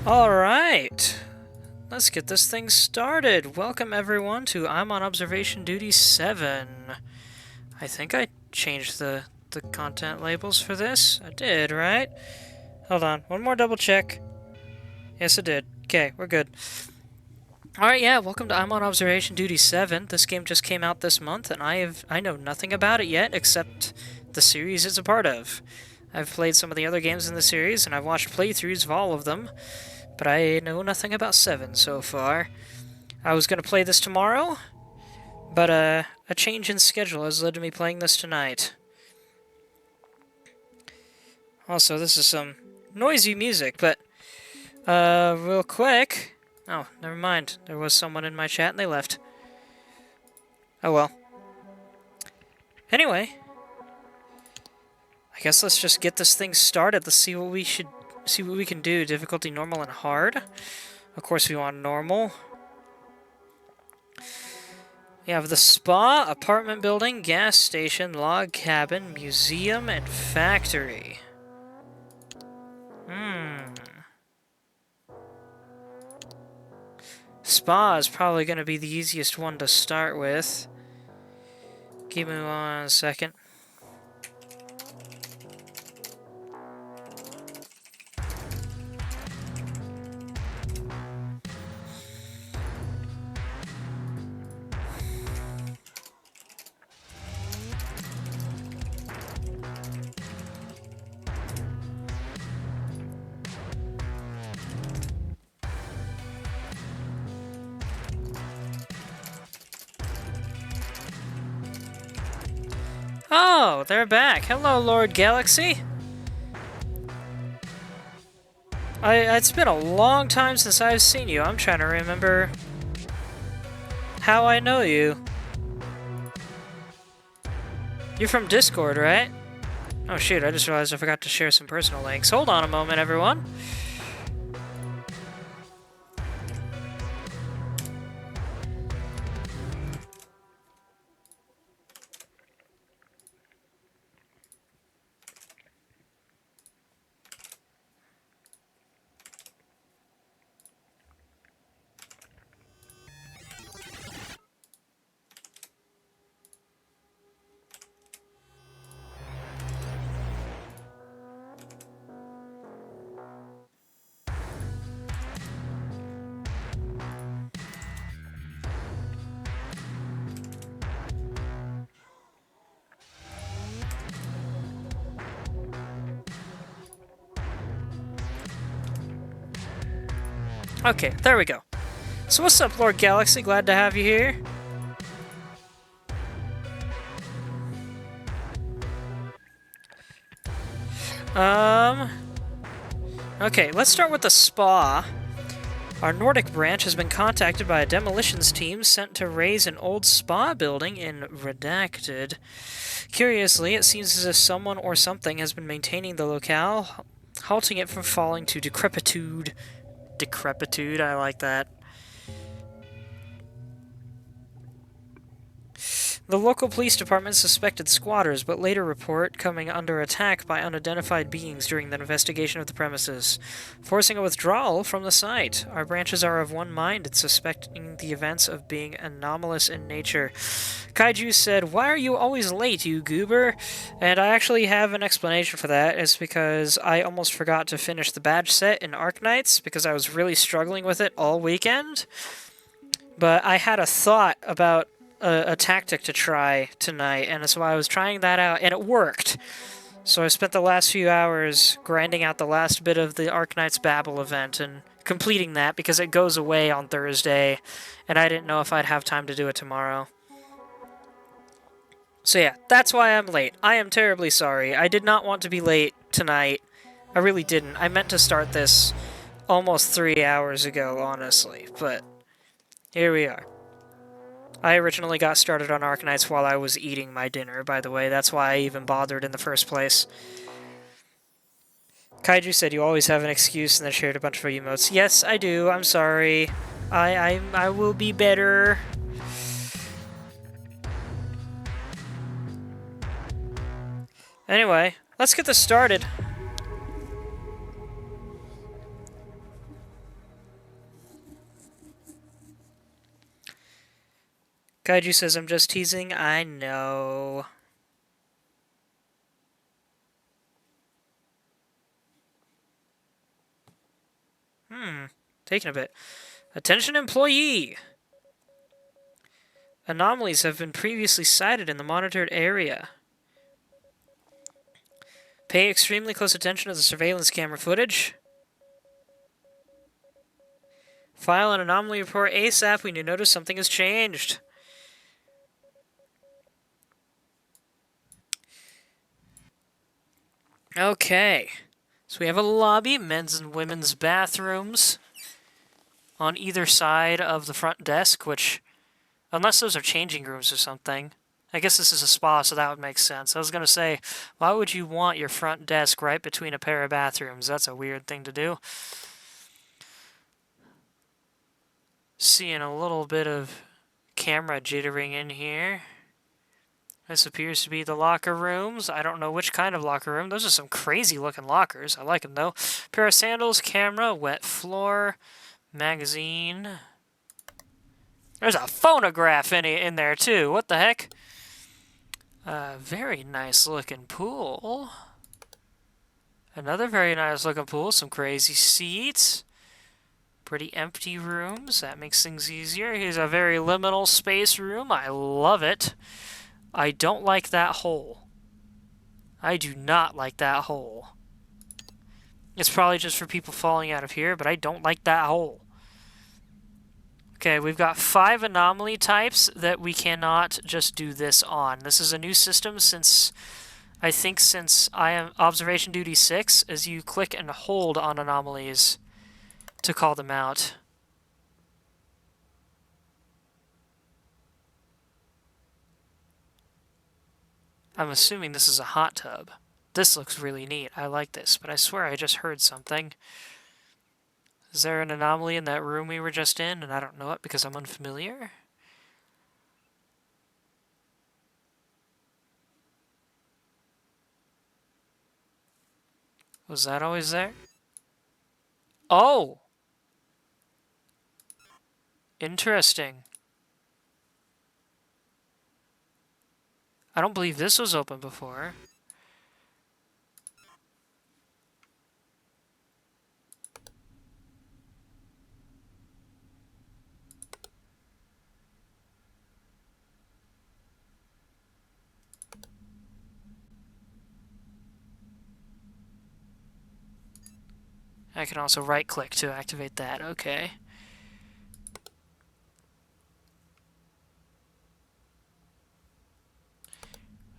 Alright, let's get this thing started. Welcome everyone to I'm on Observation Duty 7. I think I changed the content labels for this. I did, right? Hold on, one more double check. Yes, I did. Okay, we're good. Alright, yeah, welcome to I'm on Observation Duty 7. This game just came out this month, and I know nothing about it yet, except the series it's a part of. I've played some of the other games in the series, and I've watched playthroughs of all of them, but I know nothing about 7 so far. I was going to play this tomorrow, but a change in schedule has led to me playing this tonight. Also, this is some noisy music, but real quick... Oh, never mind. There was someone in my chat and they left. Oh well. Anyway, I guess let's just get this thing started. Let's see what we can do. Difficulty normal and hard. Of course we want normal. We have the spa, apartment building, gas station, log cabin, museum, and factory. Spa is probably going to be the easiest one to start with. Give me 1 second. Oh, they're back. Hello, Lord Galaxy. It's been a long time since I've seen you. I'm trying to remember how I know you. You're from Discord, right? Oh shoot, I just realized I forgot to share some personal links. Hold on a moment, everyone. Okay, there we go. So what's up, Lord Galaxy? Glad to have you here. Okay, let's start with the spa. Our Nordic branch has been contacted by a demolitions team sent to raise an old spa building in Redacted. Curiously, it seems as if someone or something has been maintaining the locale, halting it from falling to decrepitude. Decrepitude, I like that. The local police department suspected squatters, but later report coming under attack by unidentified beings during the investigation of the premises, forcing a withdrawal from the site. Our branches are of one mind in suspecting the events of being anomalous in nature. Kaiju said, "Why are you always late, you goober?" And I actually have an explanation for that. It's because I almost forgot to finish the badge set in Arknights, because I was really struggling with it all weekend. But I had a thought about a tactic to try tonight, and so I was trying that out, and it worked. So I spent the last few hours grinding out the last bit of the Arknights Babel event and completing that because it goes away on Thursday, and I didn't know if I'd have time to do it tomorrow. So yeah, that's why I'm late. I am terribly sorry. I did not want to be late tonight. I really didn't. I meant to start this almost 3 hours ago, honestly, but here we are. I originally got started on Arknights while I was eating my dinner, by the way. That's why I even bothered in the first place. Kaiju said you always have an excuse and then shared a bunch of emotes. Yes, I do. I'm sorry. I will be better. Anyway, let's get this started. Kaiju says I'm just teasing. I know. Taking a bit. Attention employee! Anomalies have been previously sighted in the monitored area. Pay extremely close attention to the surveillance camera footage. File an anomaly report ASAP when you notice something has changed. Okay. So we have a lobby, men's and women's bathrooms on either side of the front desk, which, unless those are changing rooms or something. I guess this is a spa, so that would make sense. I was going to say, why would you want your front desk right between a pair of bathrooms? That's a weird thing to do. Seeing a little bit of camera jittering in here. This appears to be the locker rooms. I don't know which kind of locker room. Those are some crazy looking lockers. I like them though. Pair of sandals, camera, wet floor, magazine. There's a phonograph in there too. What the heck? Very nice looking pool. Another very nice looking pool. Some crazy seats. Pretty empty rooms. That makes things easier. Here's a very liminal space room. I love it. I don't like that hole. I do not like that hole. It's probably just for people falling out of here, but I don't like that hole. Okay, we've got 5 anomaly types that we cannot just do this on. This is a new system since I am Observation Duty 6, as you click and hold on anomalies to call them out. I'm assuming this is a hot tub. This looks really neat. I like this, but I swear I just heard something. Is there an anomaly in that room we were just in, and I don't know it because I'm unfamiliar? Was that always there? Oh! Interesting. I don't believe this was open before. I can also right-click to activate that. Okay.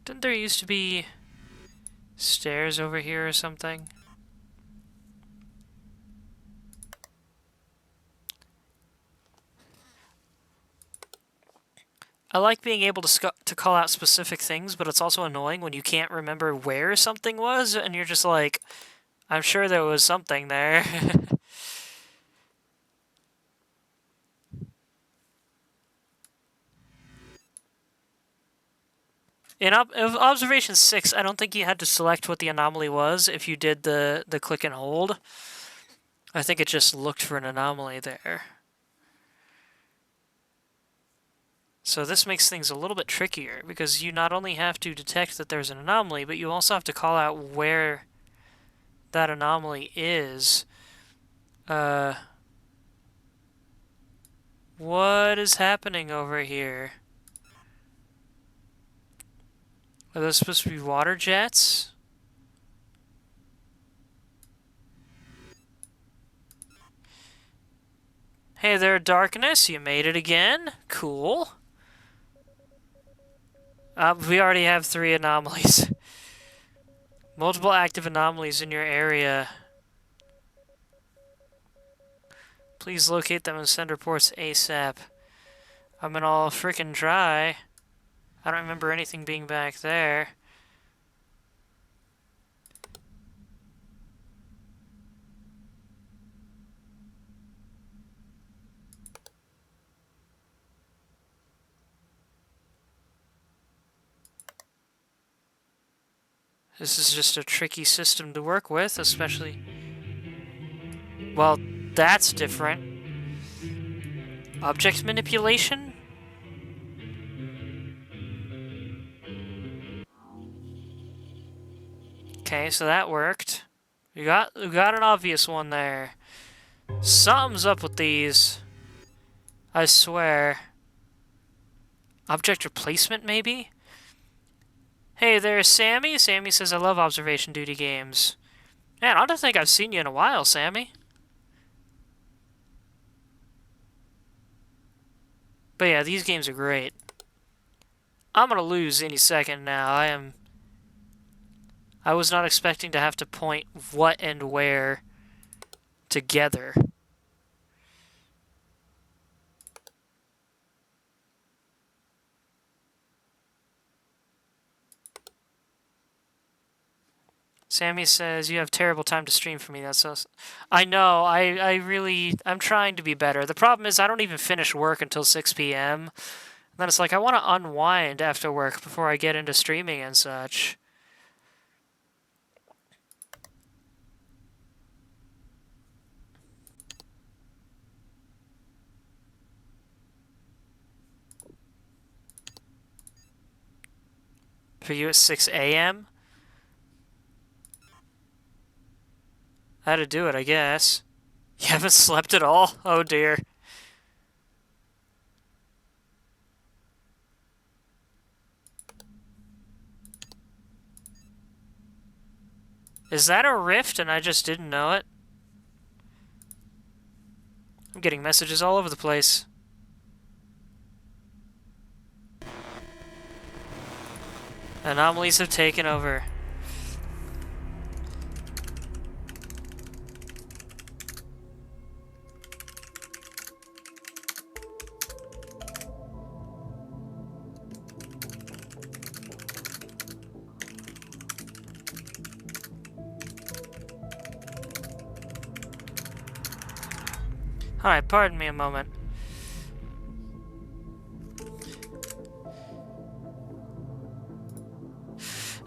Didn't there used to be stairs over here or something? I like being able to call out specific things, but it's also annoying when you can't remember where something was, and you're just like, I'm sure there was something there. In Observation 6, I don't think you had to select what the anomaly was if you did the click and hold. I think it just looked for an anomaly there. So this makes things a little bit trickier, because you not only have to detect that there's an anomaly, but you also have to call out where that anomaly is. What is happening over here? Are those supposed to be water jets? Hey there, Darkness. You made it again. Cool. We already have 3 anomalies. Multiple active anomalies in your area. Please locate them and send reports ASAP. I'm gonna all frickin' try. I don't remember anything being back there. This is just a tricky system to work with, especially... Well, that's different. Object manipulation? Okay, so that worked. We got an obvious one there. Something's up with these. I swear. Object replacement, maybe? Hey there, Sammy. Sammy says, I love observation duty games. Man, I don't think I've seen you in a while, Sammy. But yeah, these games are great. I'm gonna lose any second now. I was not expecting to have to point what and where together. Sammy says, you have terrible time to stream for me. That's so... I know, I'm trying to be better. The problem is I don't even finish work until 6 p.m. And then it's like, I want to unwind after work before I get into streaming and such. For you at 6 a.m.? I had to do it, I guess. You haven't slept at all? Oh dear. Is that a rift and I just didn't know it? I'm getting messages all over the place. Anomalies have taken over. Alright, pardon me a moment.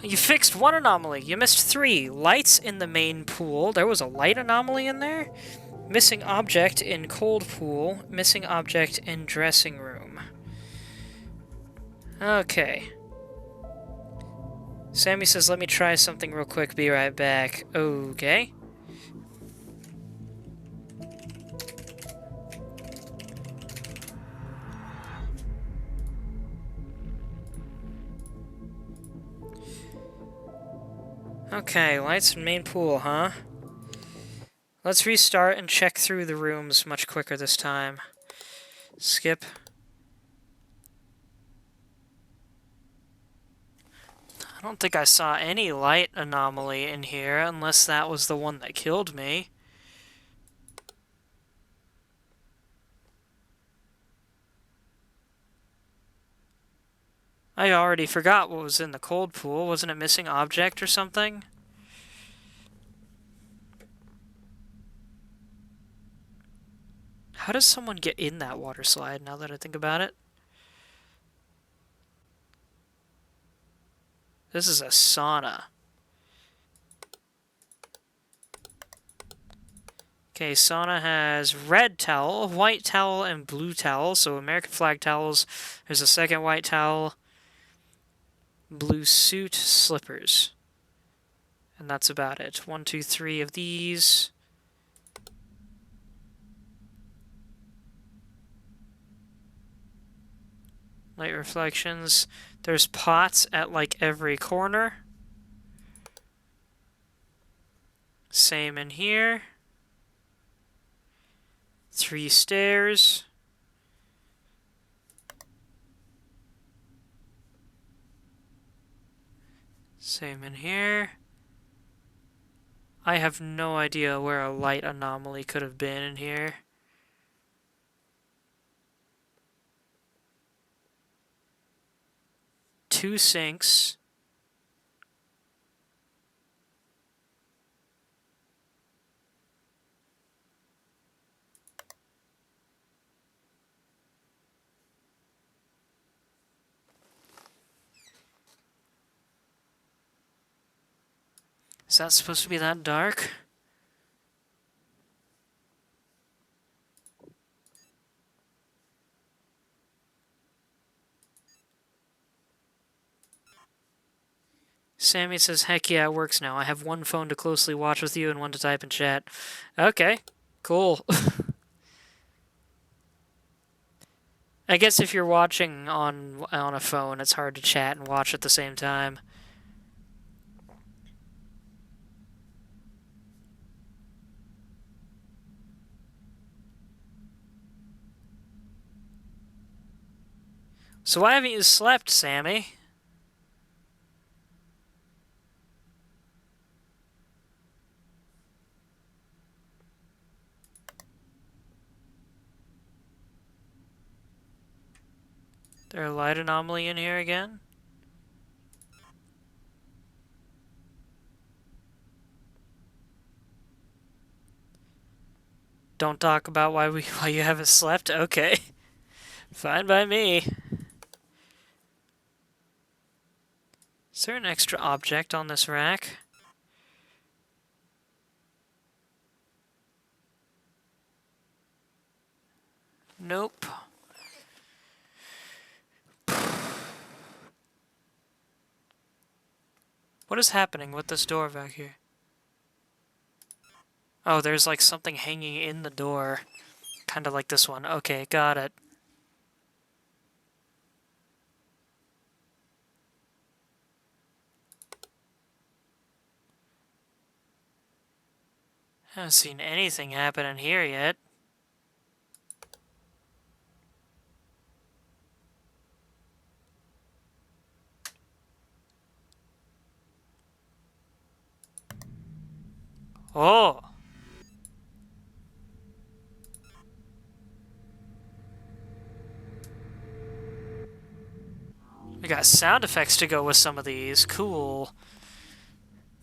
You fixed one anomaly. You missed 3. Lights in the main pool. There was a light anomaly in there. Missing object in cold pool. Missing object in dressing room. Okay. Sammy says, let me try something real quick. Be right back. Okay. Okay, lights in main pool, huh? Let's restart and check through the rooms much quicker this time. Skip. I don't think I saw any light anomaly in here, unless that was the one that killed me. I already forgot what was in the cold pool. Wasn't it missing object or something? How does someone get in that water slide, now that I think about it? This is a sauna. Okay, sauna has red towel, white towel, and blue towel. So American flag towels. There's a second white towel. Blue suit, slippers. And that's about it. 1, 2, 3 of these. Light reflections. There's pots at like every corner. Same in here. 3 stairs. Same in here. I have no idea where a light anomaly could have been in here. Two sinks. Is that supposed to be that dark? Sammy says, heck yeah, it works now. I have one phone to closely watch with you and one to type and chat. Okay, cool. I guess if you're watching on a phone, it's hard to chat and watch at the same time. So why haven't you slept, Sammy? There a light anomaly in here again? Don't talk about why you haven't slept? Okay. Fine by me. Is there an extra object on this rack? Nope. What is happening with this door back here? Oh, there's like something hanging in the door. Kind of like this one. Okay, got it. Haven't seen anything happen in here yet. Oh! We got sound effects to go with some of these. Cool.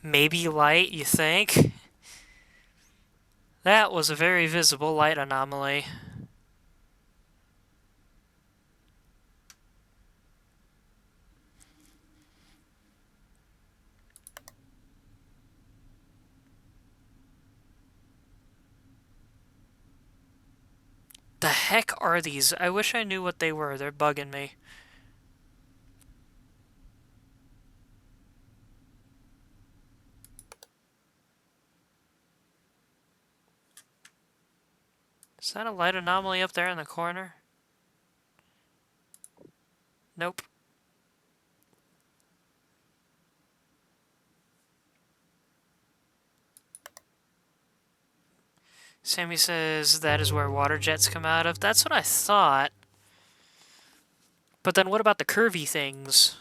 Maybe light, you think? That was a very visible light anomaly. The heck are these? I wish I knew what they were. They're bugging me. Is that a light anomaly up there in the corner? Nope. Sammy says that is where water jets come out of. That's what I thought. But then what about the curvy things?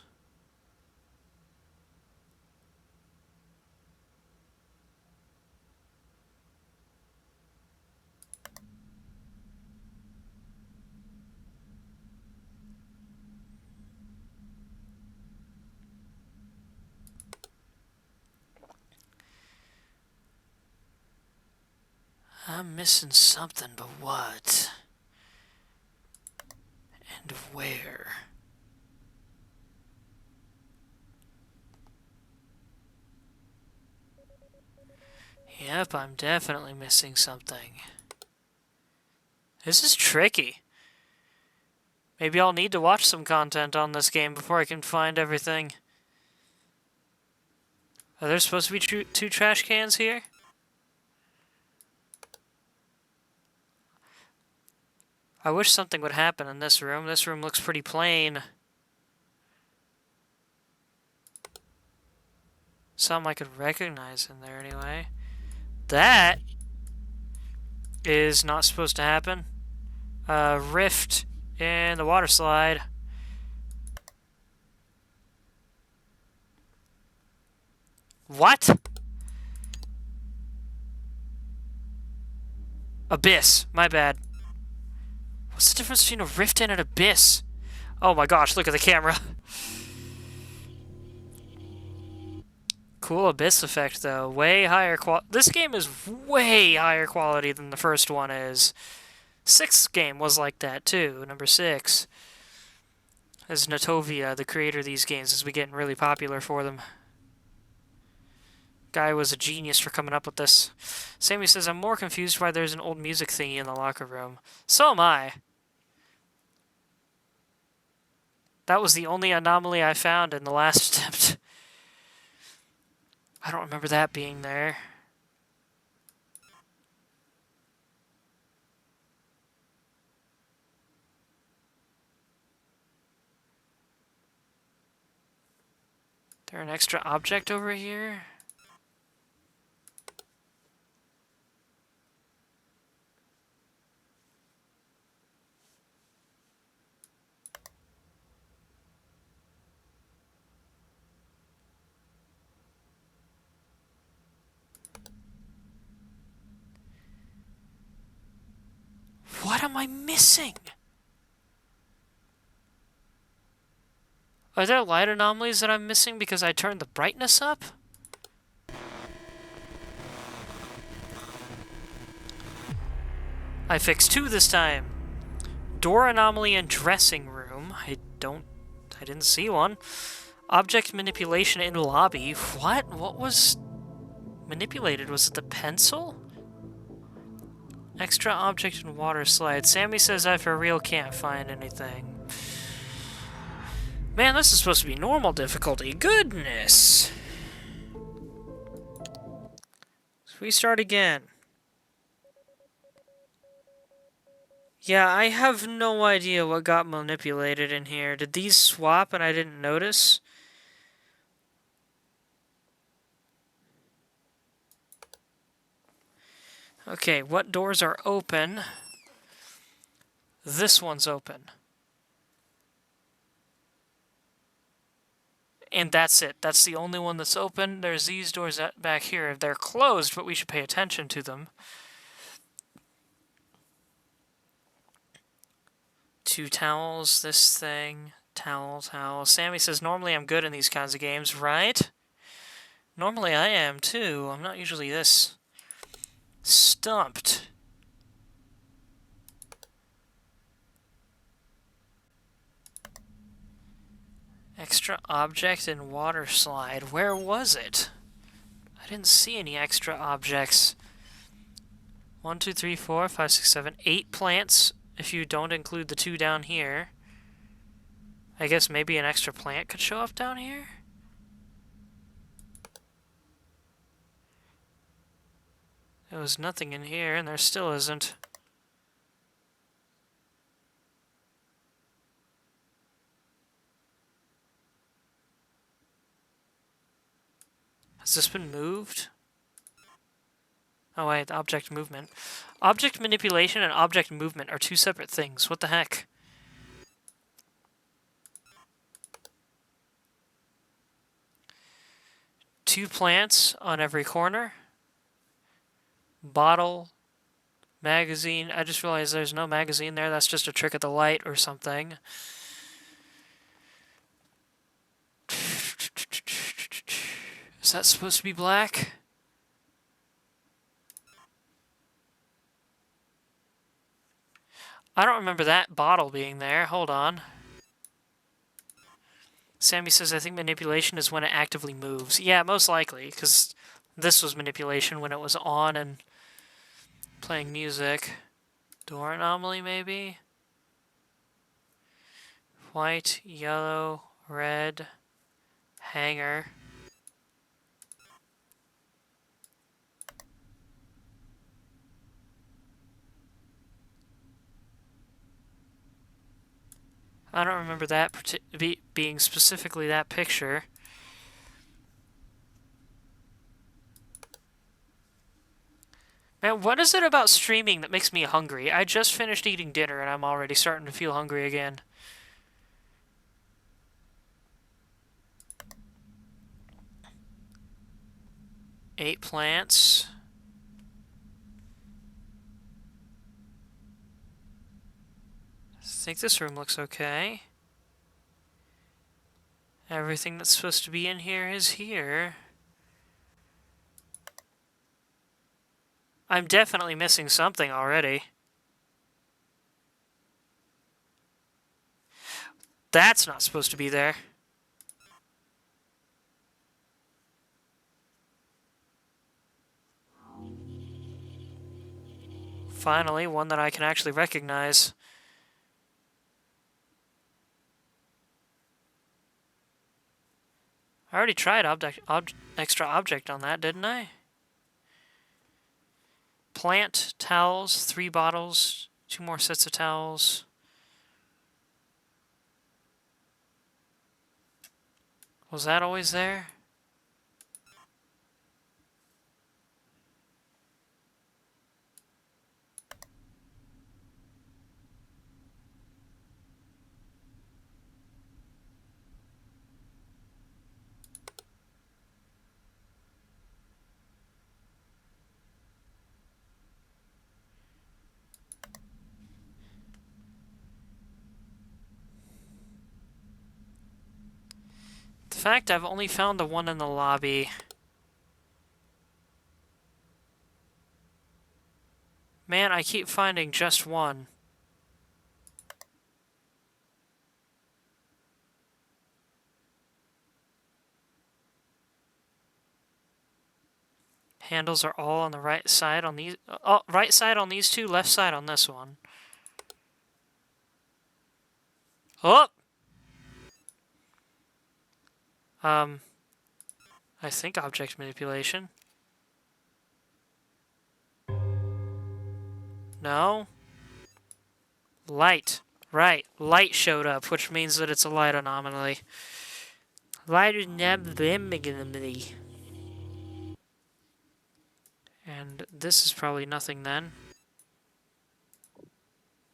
I'm missing something, but what? And where? Yep, I'm definitely missing something. This is tricky. Maybe I'll need to watch some content on this game before I can find everything. Are there supposed to be two trash cans here? I wish something would happen in this room. This room looks pretty plain. Something I could recognize in there anyway. That is not supposed to happen. Rift in the water slide. What? Abyss. My bad. What's the difference between a rift and an abyss? Oh my gosh, look at the camera. Cool abyss effect, though. Way higher quality. This game is way higher quality than the first one is. Sixth game was like that, too. Number 6. As Natovia, the creator of these games, has been getting really popular for them. Guy was a genius for coming up with this. Sammy says, I'm more confused why there's an old music thingy in the locker room. So am I. That was the only anomaly I found in the last attempt. I don't remember that being there. There an extra object over here? What am I missing? Are there light anomalies that I'm missing because I turned the brightness up? I fixed 2 this time. Door anomaly in dressing room. I didn't see one. Object manipulation in lobby. What? What was manipulated? Was it the pencil? Extra object in water slide. Sammy says I for real can't find anything. Man, this is supposed to be normal difficulty. Goodness! So we start again. Yeah, I have no idea what got manipulated in here. Did these swap and I didn't notice? Okay, what doors are open? This one's open. And that's it. That's the only one that's open. There's these doors back here. They're closed, but we should pay attention to them. 2 towels, this thing, towel. Sammy says, normally I'm good in these kinds of games, right? Normally I am, too. I'm not usually this stumped. Extra object and water slide. Where was it? I didn't see any extra objects. 1, 2, 3, 4, 5, 6, 7, 8 plants, if you don't include the 2 down here. I guess maybe an extra plant could show up down here? There was nothing in here, and there still isn't. Has this been moved? Oh wait, object movement. Object manipulation and object movement are 2 separate things. What the heck? Two plants on every corner. Bottle. Magazine. I just realized there's no magazine there. That's just a trick of the light or something. Is that supposed to be black? I don't remember that bottle being there. Hold on. Sammy says, I think manipulation is when it actively moves. Yeah, most likely, because this was manipulation when it was on and playing music. Door anomaly, maybe? White, yellow, red, hanger. I don't remember that being specifically that picture. Man, what is it about streaming that makes me hungry? I just finished eating dinner and I'm already starting to feel hungry again. Eight plants. I think this room looks okay. Everything that's supposed to be in here is here. I'm definitely missing something already. That's not supposed to be there. Finally, one that I can actually recognize. I already tried extra object on that, didn't I? Plant, towels, 3 bottles, 2 more sets of towels. Was that always there? The fact I've only found the one in the lobby. Man, I keep finding just one. Handles are all on the right side on these. Oh, right side on these two, left side on this one. Oh! I think object manipulation. No? Light. Right. Light showed up, which means that it's a light anomaly. Light anomaly. And this is probably nothing then.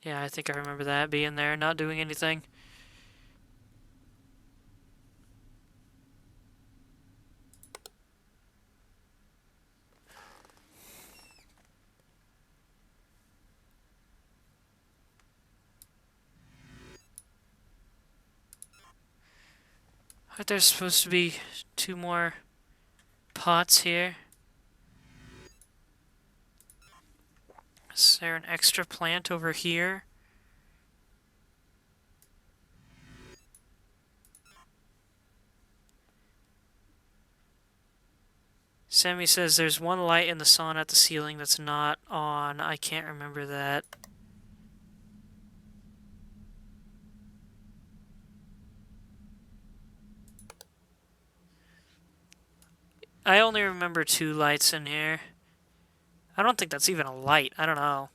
Yeah, I think I remember that being there, not doing anything. But there's supposed to be 2 more pots here. Is there an extra plant over here? Sammy says there's one light in the sauna at the ceiling that's not on. I can't remember that. I only remember 2 lights in here. I don't think that's even a light. I don't know.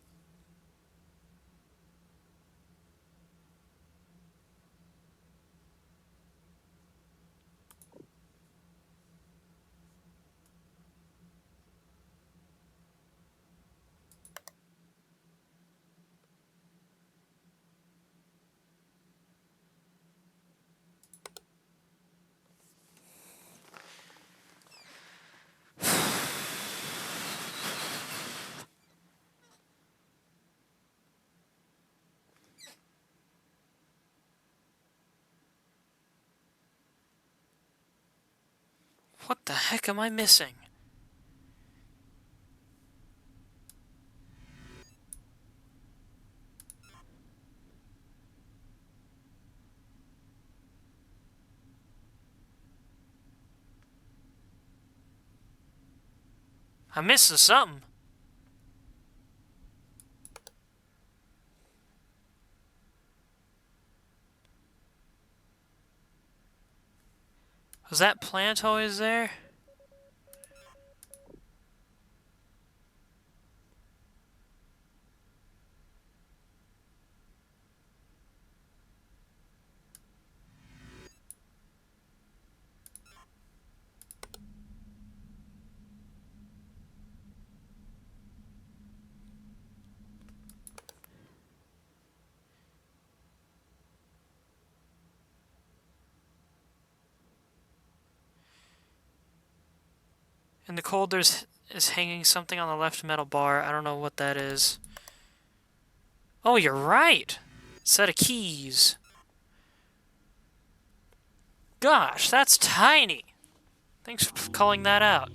What the heck am I missing? I'm missing something. Was that plant always there? In the cold, is hanging something on the left metal bar. I don't know what that is. Oh, you're right! Set of keys. Gosh, that's tiny! Thanks for calling that out.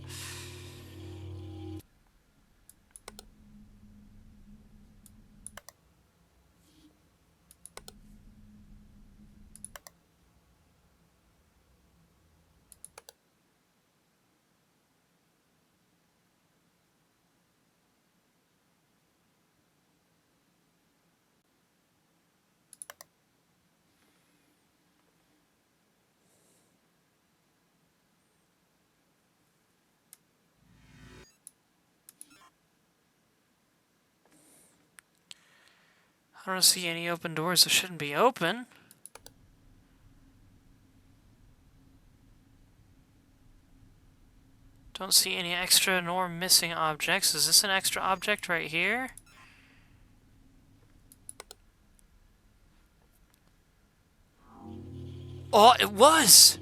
I don't see any open doors that shouldn't be open. Don't see any extra nor missing objects. Is this an extra object right here? Oh, it was!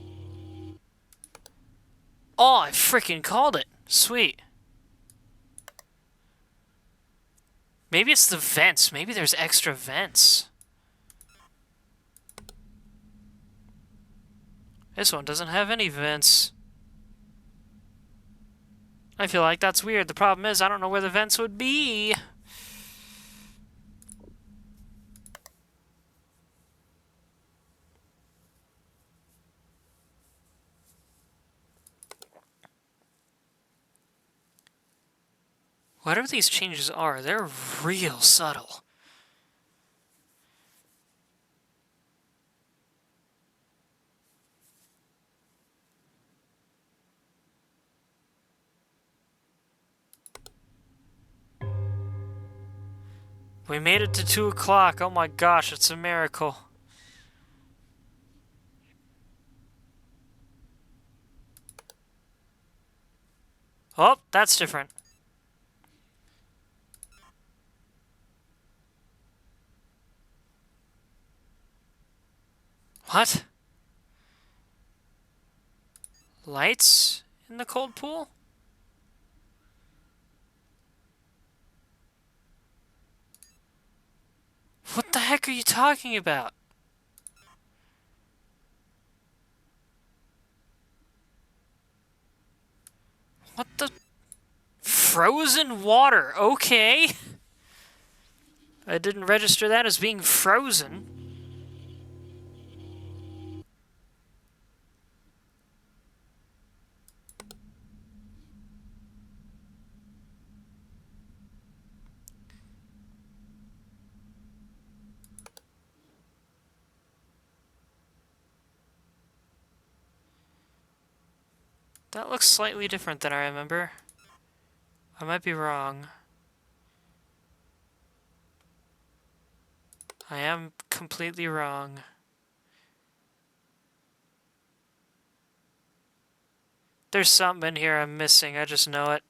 Oh, I freaking called it. Sweet. Maybe it's the vents. Maybe there's extra vents. This one doesn't have any vents. I feel like that's weird. The problem is I don't know where the vents would be. Whatever these changes are, they're real subtle. We made it to 2 o'clock. Oh my gosh, it's a miracle. Oh, that's different. What? Lights in the cold pool? What the heck are you talking about? What the? Frozen water, okay. I didn't register that as being frozen. That looks slightly different than I remember. I might be wrong. I am completely wrong. There's something in here I'm missing, I just know it.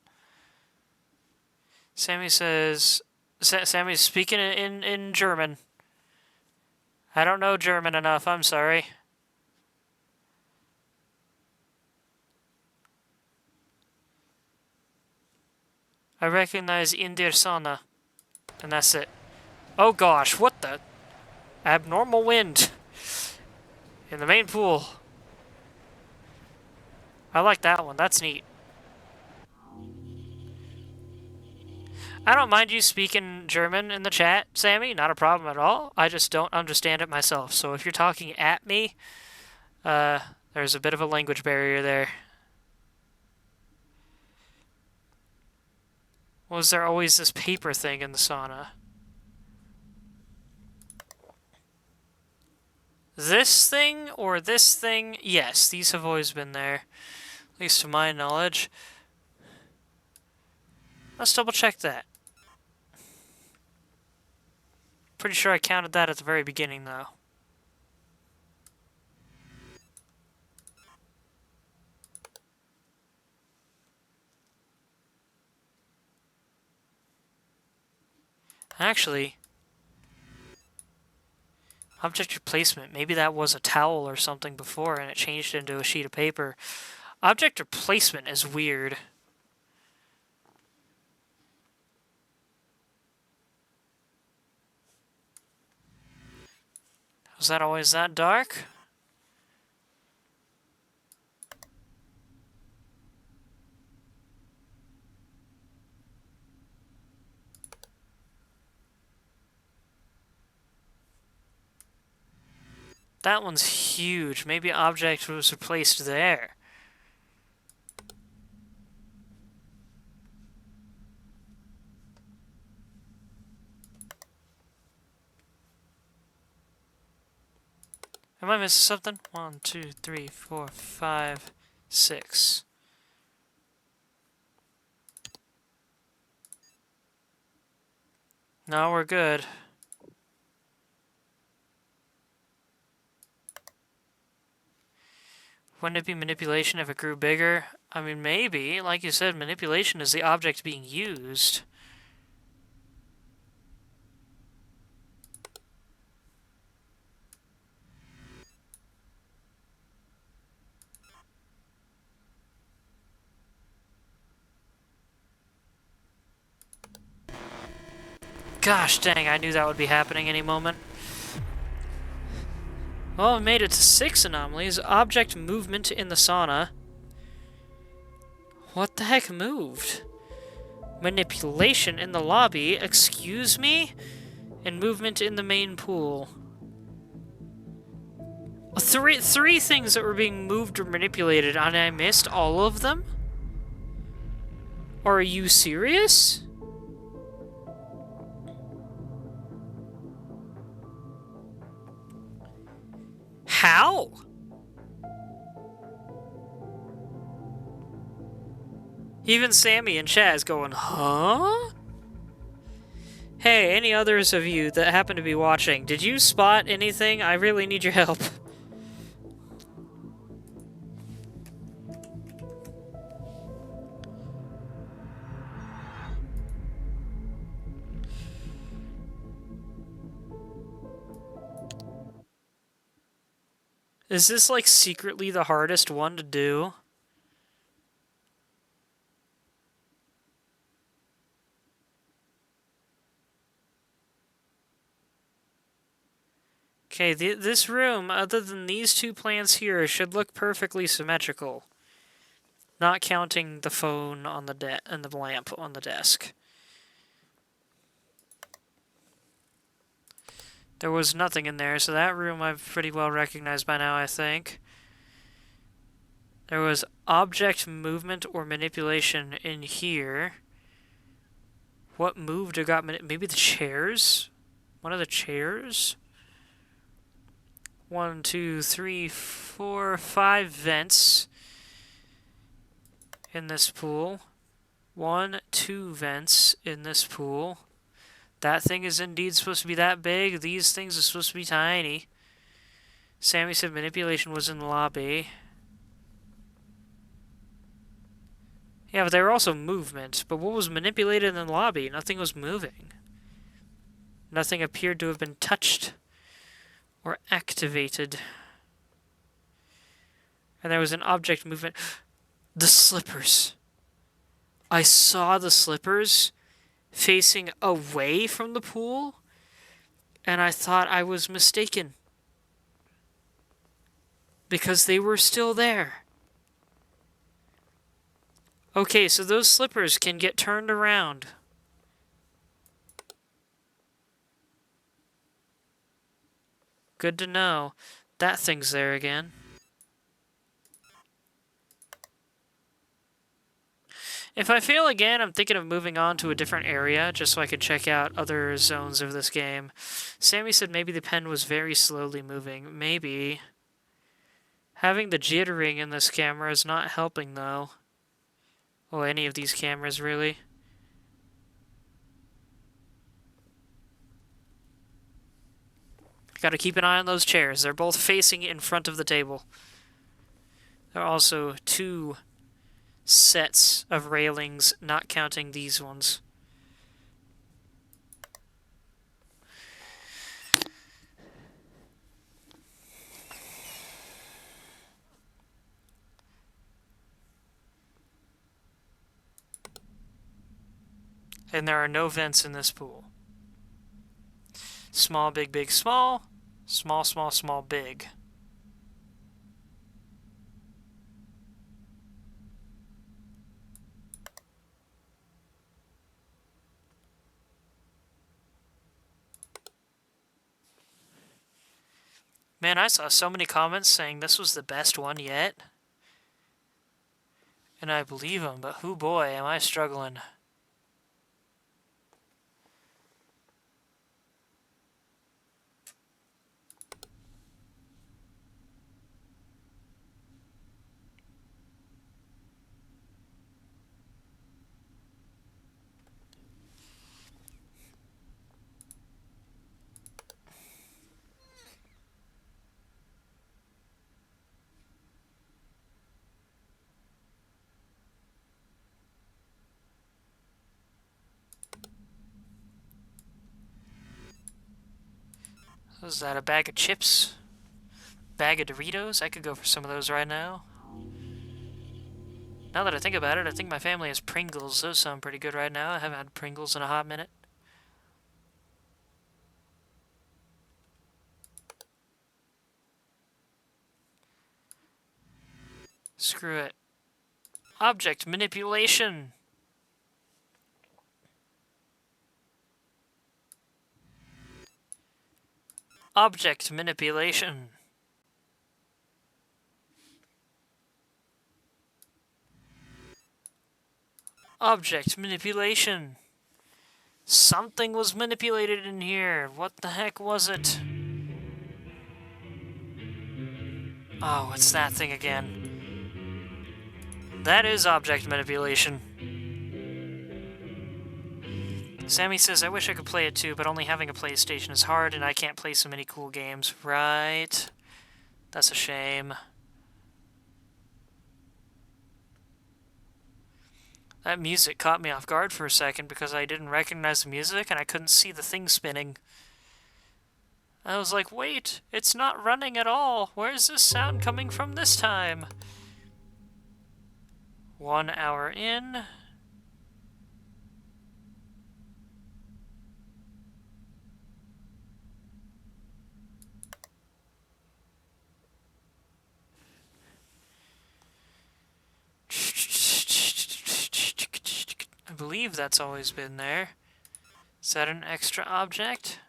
Sammy says... Sammy's speaking in German. I don't know German enough, I'm sorry. I recognize in der Sauna. And that's it. Oh gosh, what the? Abnormal wind. In the main pool. I like that one, that's neat. I don't mind you speaking German in the chat, Sammy. Not a problem at all. I just don't understand it myself. So if you're talking at me, there's a bit of a language barrier there. Was there always this paper thing in the sauna? This thing or this thing? Yes, these have always been there. At least to my knowledge. Let's double check that. Pretty sure I counted that at the very beginning, though. Actually, object replacement. Maybe that was a towel or something before and it changed into a sheet of paper. Object replacement is weird. Was that always that dark? That one's huge. Maybe object was replaced there. Am I missing something? 1, 2, 3, 4, 5, 6. No, we're good. Wouldn't it be manipulation if it grew bigger? I mean, maybe. Like you said, manipulation is the object being used. Gosh dang, I knew that would be happening any moment. Well, we made it to 6 anomalies. Object movement in the sauna. What the heck moved? Manipulation in the lobby. Excuse me? And movement in the main pool. Three things that were being moved or manipulated, and I missed all of them? Are you serious? How? Even Sammy and Chaz going, huh? Hey, any others of you that happen to be watching, did you spot anything? I really need your help. Is this, like, secretly the hardest one to do? Okay, this room, other than these two plants here, should look perfectly symmetrical. Not counting the phone on the and the lamp on the desk. There was nothing in there, so that room I've pretty well recognized by now, I think. There was object movement or manipulation in here. What moved or got maybe the chairs? One of the chairs? 1, 2, 3, 4, 5 vents in this pool. 1, 2 vents in this pool. That thing is indeed supposed to be that big. These things are supposed to be tiny. Sammy said manipulation was in the lobby. Yeah, but they were also movement. But what was manipulated in the lobby? Nothing was moving. Nothing appeared to have been touched or activated. And there was an object movement. The slippers. I saw the slippers facing away from the pool, and I thought I was mistaken. Because they were still there. Okay, so those slippers can get turned around. Good to know. That thing's there again. If I fail again, I'm thinking of moving on to a different area, just so I could check out other zones of this game. Sammy said maybe the pen was very slowly moving. Maybe. Having the jittering in this camera is not helping, though. Well, any of these cameras, really. Gotta keep an eye on those chairs. They're both facing in front of the table. There are also 2 sets of railings, not counting these ones. And there are no vents in this pool. Small, big, big, small. Small, small, small, big. Man, I saw so many comments saying this was the best one yet. And I believe them, but hoo boy, am I struggling. Was that a bag of chips? Bag of Doritos? I could go for some of those right now. Now that I think about it, I think my family has Pringles. Those sound pretty good right now. I haven't had Pringles in a hot minute. Screw it. Object manipulation. Object manipulation. Object manipulation. Something was manipulated in here. What the heck was it? Oh, it's that thing again. That is object manipulation. Sammy says, I wish I could play it too, but only having a PlayStation is hard and I can't play so many cool games. Right. That's a shame. That music caught me off guard for a second because I didn't recognize the music and I couldn't see the thing spinning. I was like, wait, it's not running at all. Where's this sound coming from this time? 1 hour in. I believe that's always been there. Is that an extra object?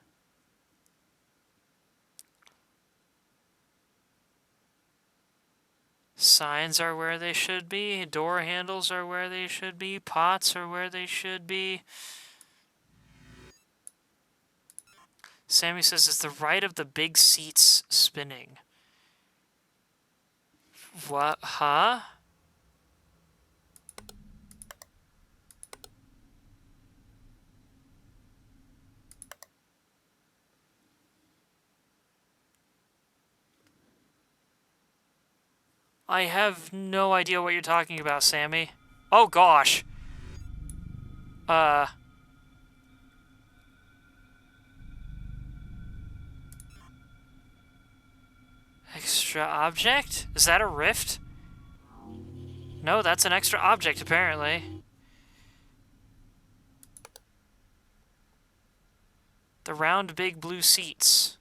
Signs are where they should be. Door handles are where they should be. Pots are where they should be. Sammy says, is the right of the big seats spinning? What? Huh? I have no idea what you're talking about, Sammy. Oh, gosh. Extra object? Is that a rift? No, that's an extra object, apparently. The round big blue seats.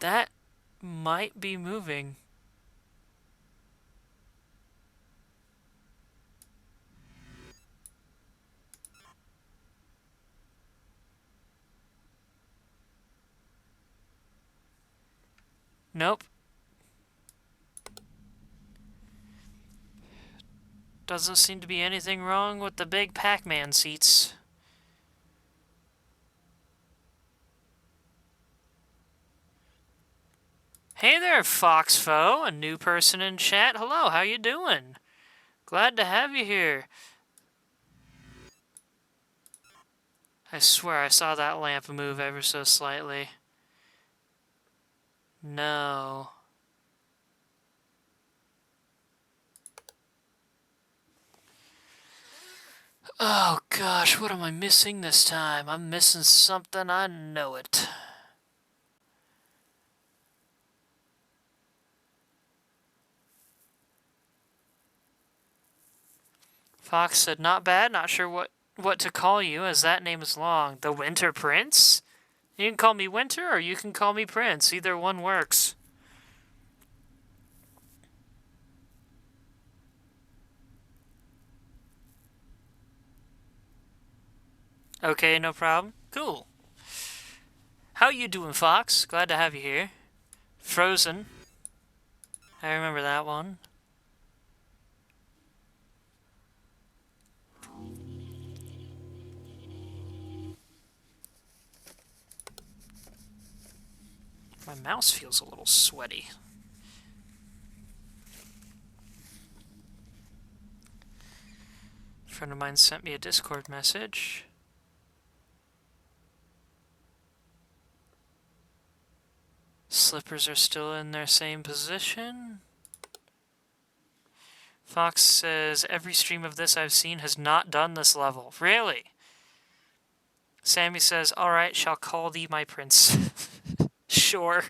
That might be moving. Nope. Doesn't seem to be anything wrong with the big Pac-Man seats. Hey there, Foxfo, a new person in chat. Hello, how you doing? Glad to have you here. I swear I saw that lamp move ever so slightly. No. Oh gosh, what am I missing this time? I'm missing something, I know it. Fox said, not bad, not sure what to call you, as that name is long. The Winter Prince? You can call me Winter, or you can call me Prince. Either one works. Okay, no problem. Cool. How you doing, Fox? Glad to have you here. Frozen. I remember that one. My mouse feels a little sweaty. A friend of mine sent me a Discord message. Slippers are still in their same position. Fox says, every stream of this I've seen has not done this level. Really? Sammy says, alright, shall call thee my prince. Sure.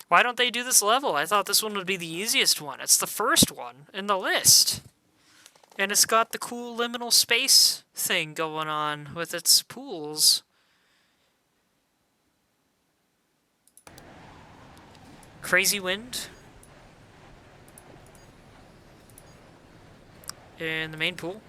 Why don't they do this level? I thought this one would be the easiest one. It's the first one in the list. And it's got the cool liminal space thing going on with its pools. Crazy wind. In the main pool.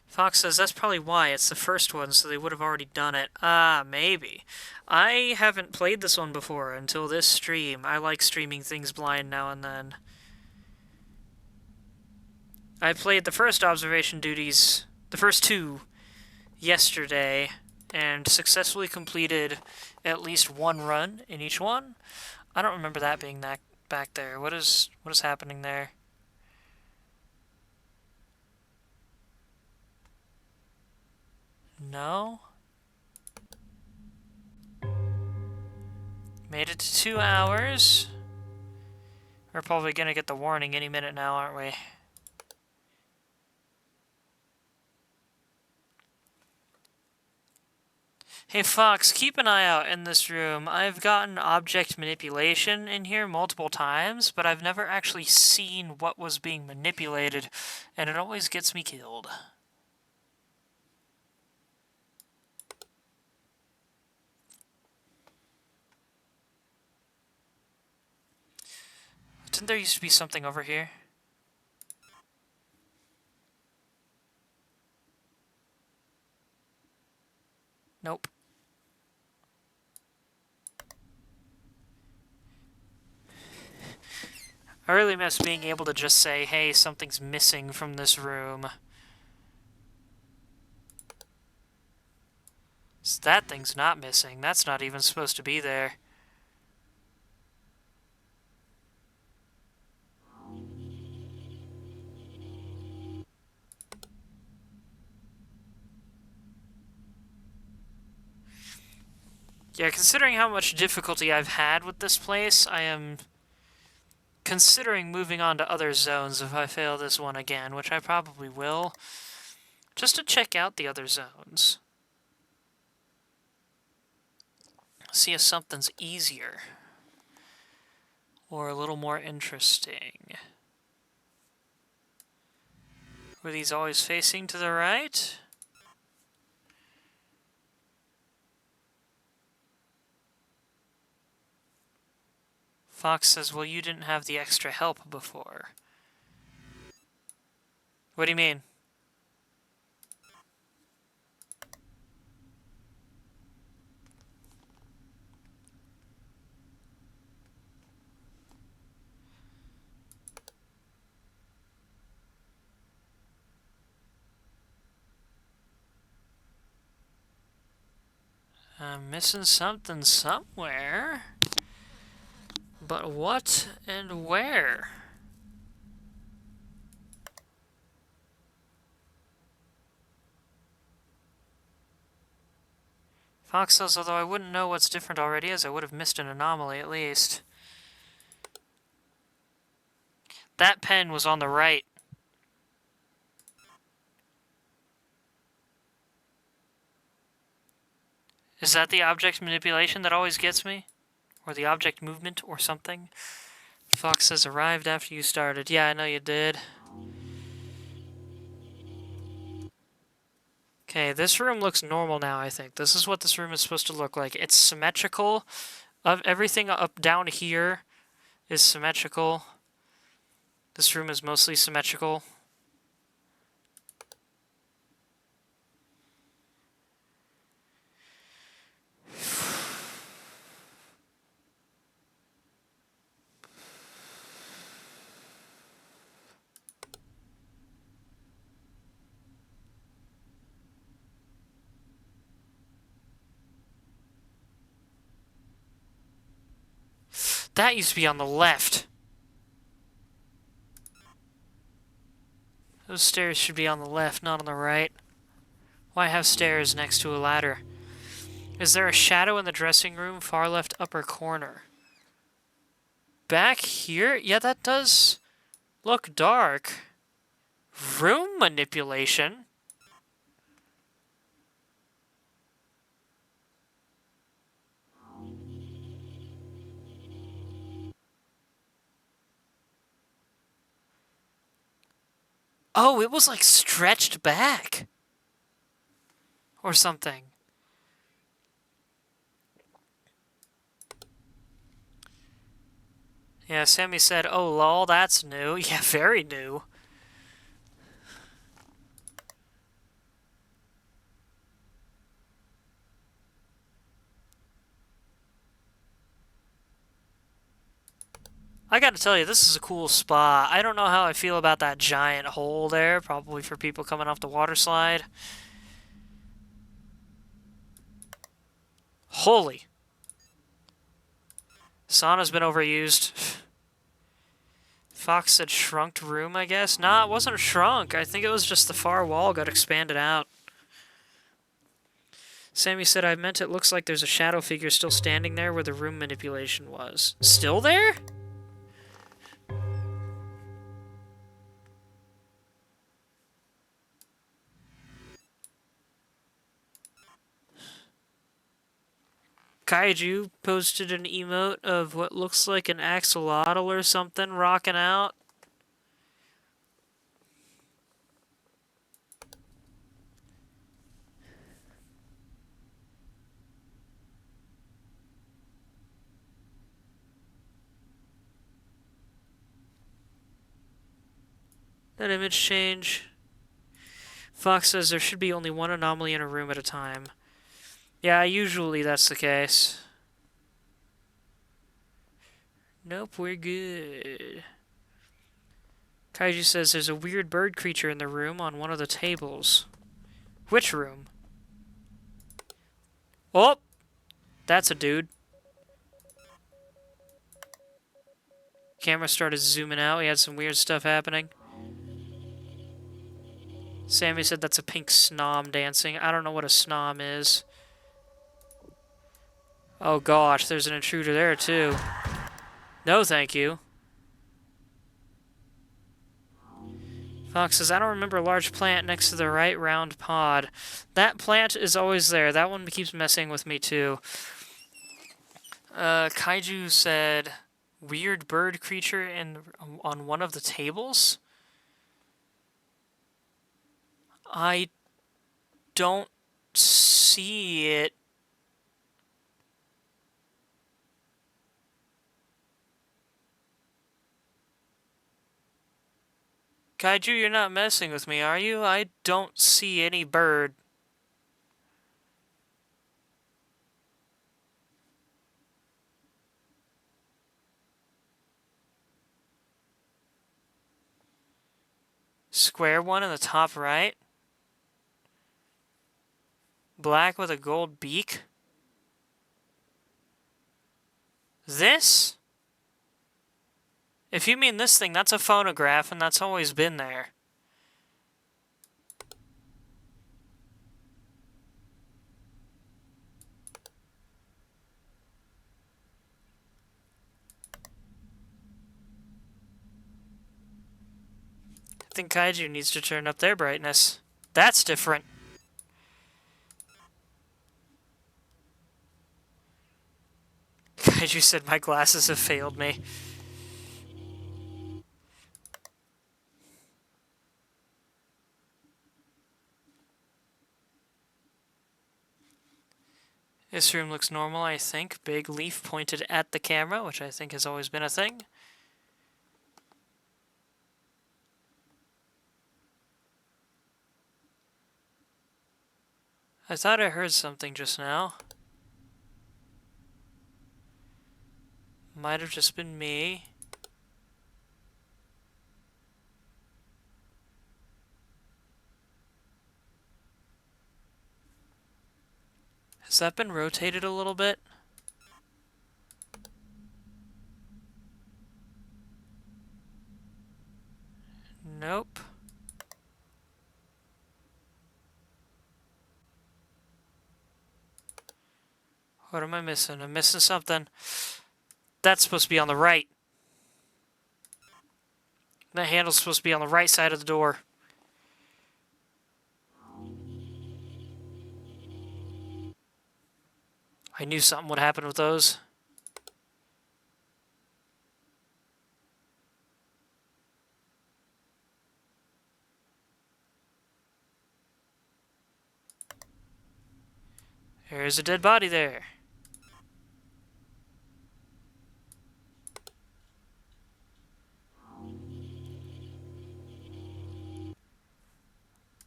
Fox says that's probably why. It's the first one, so they would have already done it. Ah, maybe. I haven't played this one before until this stream. I like streaming things blind now and then. I played the first observation duties, the first two, yesterday, and successfully completed at least one run in each one. I don't remember that being that back there. What is happening there? No? Made it to 2 hours. We're probably gonna get the warning any minute now, aren't we? Hey Fox, keep an eye out in this room. I've gotten object manipulation in here multiple times, but I've never actually seen what was being manipulated, and it always gets me killed. Didn't there used to be something over here? Nope. I really miss being able to just say, hey, something's missing from this room. So that thing's not missing. That's not even supposed to be there. Yeah, considering how much difficulty I've had with this place, I am considering moving on to other zones if I fail this one again, which I probably will, just to check out the other zones. See if something's easier, or a little more interesting. Were these always facing to the right? Fox says, well, you didn't have the extra help before. What do you mean? I'm missing something somewhere. But what and where? Fox says, although I wouldn't know what's different already, as I would have missed an anomaly at least. That pen was on the right. Is that the object manipulation that always gets me? Or the object movement or something? Fox says, arrived after you started. Yeah, I know you did. Okay, this room looks normal now, I think. This is what this room is supposed to look like. It's symmetrical. Everything up down here is symmetrical. This room is mostly symmetrical. That used to be on the left. Those stairs should be on the left, not on the right. Why have stairs next to a ladder? Is there a shadow in the dressing room, far left upper corner? Back here? Yeah, that does look dark. Room manipulation? Oh, it was like stretched back. Or something. Yeah, Sammy said, oh lol, that's new. Yeah, very new. I gotta tell you, this is a cool spot. I don't know how I feel about that giant hole there, probably for people coming off the water slide. Holy. Sauna's been overused. Fox said shrunked room, I guess? Nah, it wasn't shrunk. I think it was just the far wall got expanded out. Sammy said, I meant it looks like there's a shadow figure still standing there where the room manipulation was. Still there? Kaiju posted an emote of what looks like an axolotl or something rocking out. That image change. Fox says there should be only one anomaly in a room at a time. Yeah, usually that's the case. Nope, we're good. Kaiju says there's a weird bird creature in the room on one of the tables. Which room? Oh! That's a dude. Camera started zooming out. We had some weird stuff happening. Sammy said that's a pink snom dancing. I don't know what a snom is. Oh gosh, there's an intruder there too. No, thank you. Fox says, I don't remember a large plant next to the right round pod. That plant is always there. That one keeps messing with me too. Kaiju said, weird bird creature on one of the tables? I don't see it. Kaiju, you're not messing with me, are you? I don't see any bird. Square one in the top right? Black with a gold beak? This? If you mean this thing, that's a phonograph, and that's always been there. I think Kaiju needs to turn up their brightness. That's different. Kaiju said my glasses have failed me. This room looks normal, I think. Big leaf pointed at the camera, which I think has always been a thing. I thought I heard something just now. Might have just been me. Has that been rotated a little bit? Nope. What am I missing? I'm missing something. That's supposed to be on the right. That handle's supposed to be on the right side of the door. I knew something would happen with those. There's a dead body there.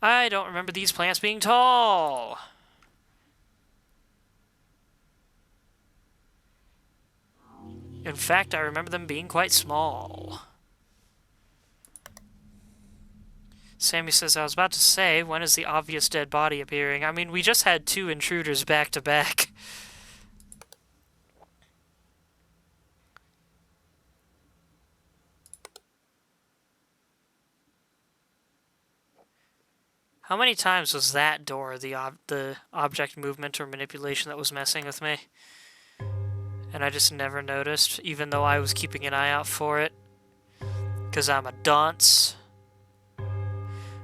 I don't remember these plants being tall. In fact, I remember them being quite small. Sammy says, I was about to say, when is the obvious dead body appearing? I mean, we just had 2 intruders back to back. How many times was that door the object movement or manipulation that was messing with me? And I just never noticed, even though I was keeping an eye out for it. Because I'm a dunce.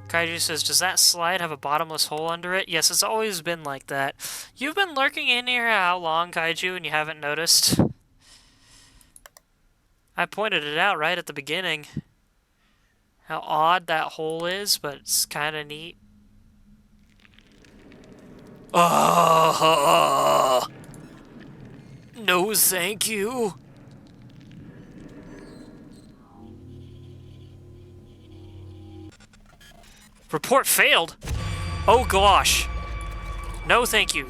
Kaiju says, does that slide have a bottomless hole under it? Yes, it's always been like that. You've been lurking in here how long, Kaiju, and you haven't noticed? I pointed it out right at the beginning. How odd that hole is, but it's kind of neat. Oh, no thank you. Report failed? Oh gosh. No thank you.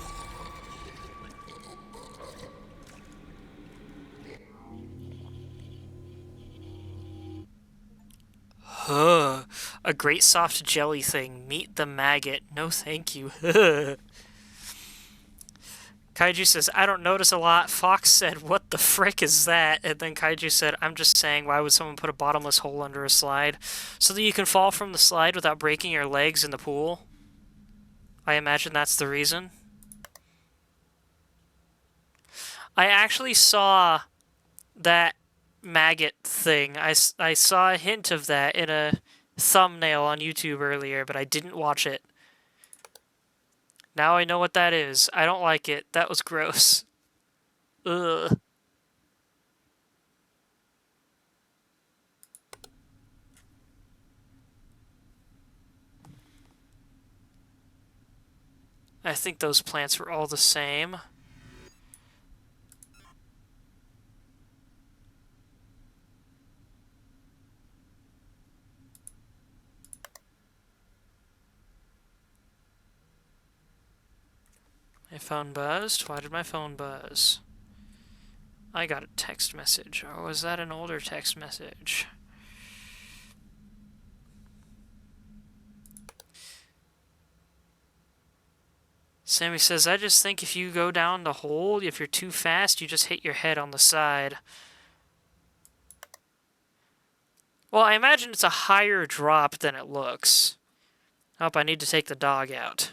Huh. A great soft jelly thing. Meet the maggot. No thank you. Kaiju says, I don't notice a lot. Fox said, what the frick is that? And then Kaiju said, I'm just saying, why would someone put a bottomless hole under a slide? So that you can fall from the slide without breaking your legs in the pool? I imagine that's the reason. I actually saw that maggot thing. I saw a hint of that in a thumbnail on YouTube earlier, but I didn't watch it. Now I know what that is. I don't like it. That was gross. Ugh. I think those plants were all the same. My phone buzzed. Why did my phone buzz? I got a text message. Or was that an older text message? Sammy says, I just think if you go down the hole, if you're too fast, you just hit your head on the side. Well, I imagine it's a higher drop than it looks. Oh, I need to take the dog out.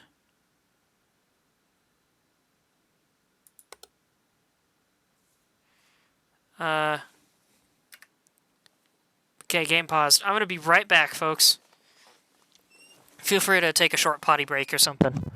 Okay, game paused. I'm gonna be right back, folks. Feel free to take a short potty break or something.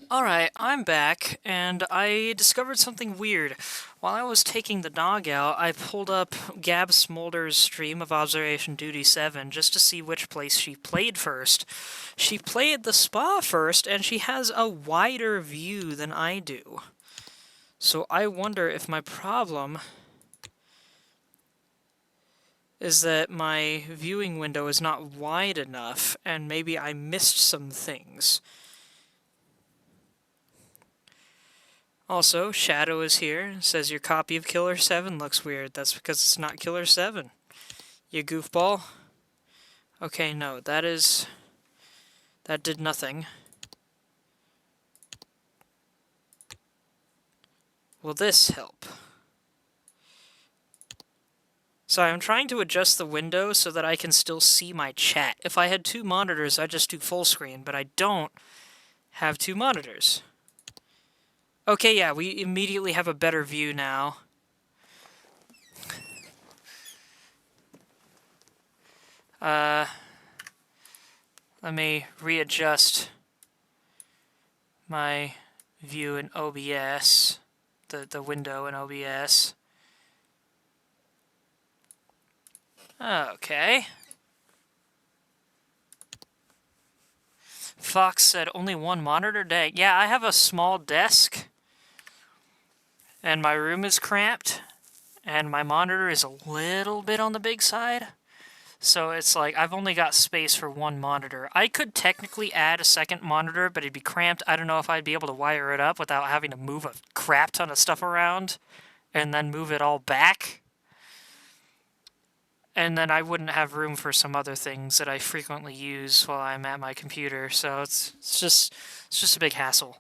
Alright, I'm back, and I discovered something weird. While I was taking the dog out, I pulled up Gab Smolder's stream of Observation Duty 7 just to see which place she played first. She played the spa first, and she has a wider view than I do. So I wonder if my problem is that my viewing window is not wide enough, and maybe I missed some things. Also, Shadow is here. Says your copy of Killer 7 looks weird. That's because it's not Killer 7. You goofball. Okay, no, that did nothing. Will this help? Sorry, I'm trying to adjust the window so that I can still see my chat. If I had two monitors, I'd just do full screen, but I don't have two monitors. Okay, yeah, we immediately have a better view now. Let me readjust my view in OBS, the window in OBS. Okay. Fox said only one monitor? Dang. Yeah, I have a small desk. And my room is cramped, and my monitor is a little bit on the big side. So it's like, I've only got space for one monitor. I could technically add a second monitor, but it'd be cramped. I don't know if I'd be able to wire it up without having to move a crap ton of stuff around, and then move it all back. And then I wouldn't have room for some other things that I frequently use while I'm at my computer, so it's just a big hassle.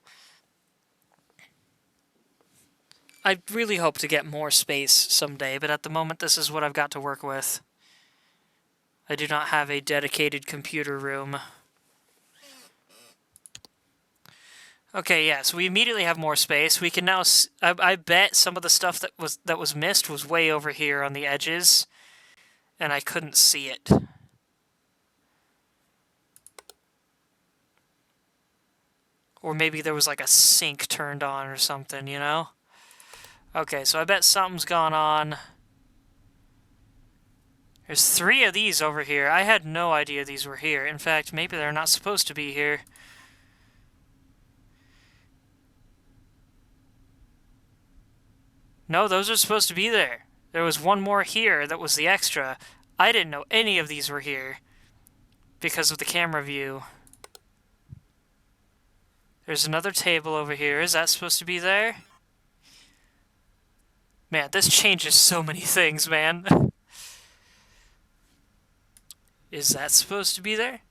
I really hope to get more space someday, but at the moment this is what I've got to work with. I do not have a dedicated computer room. Okay, yeah, so we immediately have more space. We can now... I bet some of the stuff that was missed was way over here on the edges, and I couldn't see it. Or maybe there was like a sink turned on or something, you know? Okay, so I bet something's gone on. There's 3 of these over here. I had no idea these were here. In fact, maybe they're not supposed to be here. No, those are supposed to be there. There was one more here that was the extra. I didn't know any of these were here because of the camera view. There's another table over here. Is that supposed to be there? Man, this changes so many things, man. Is that supposed to be there?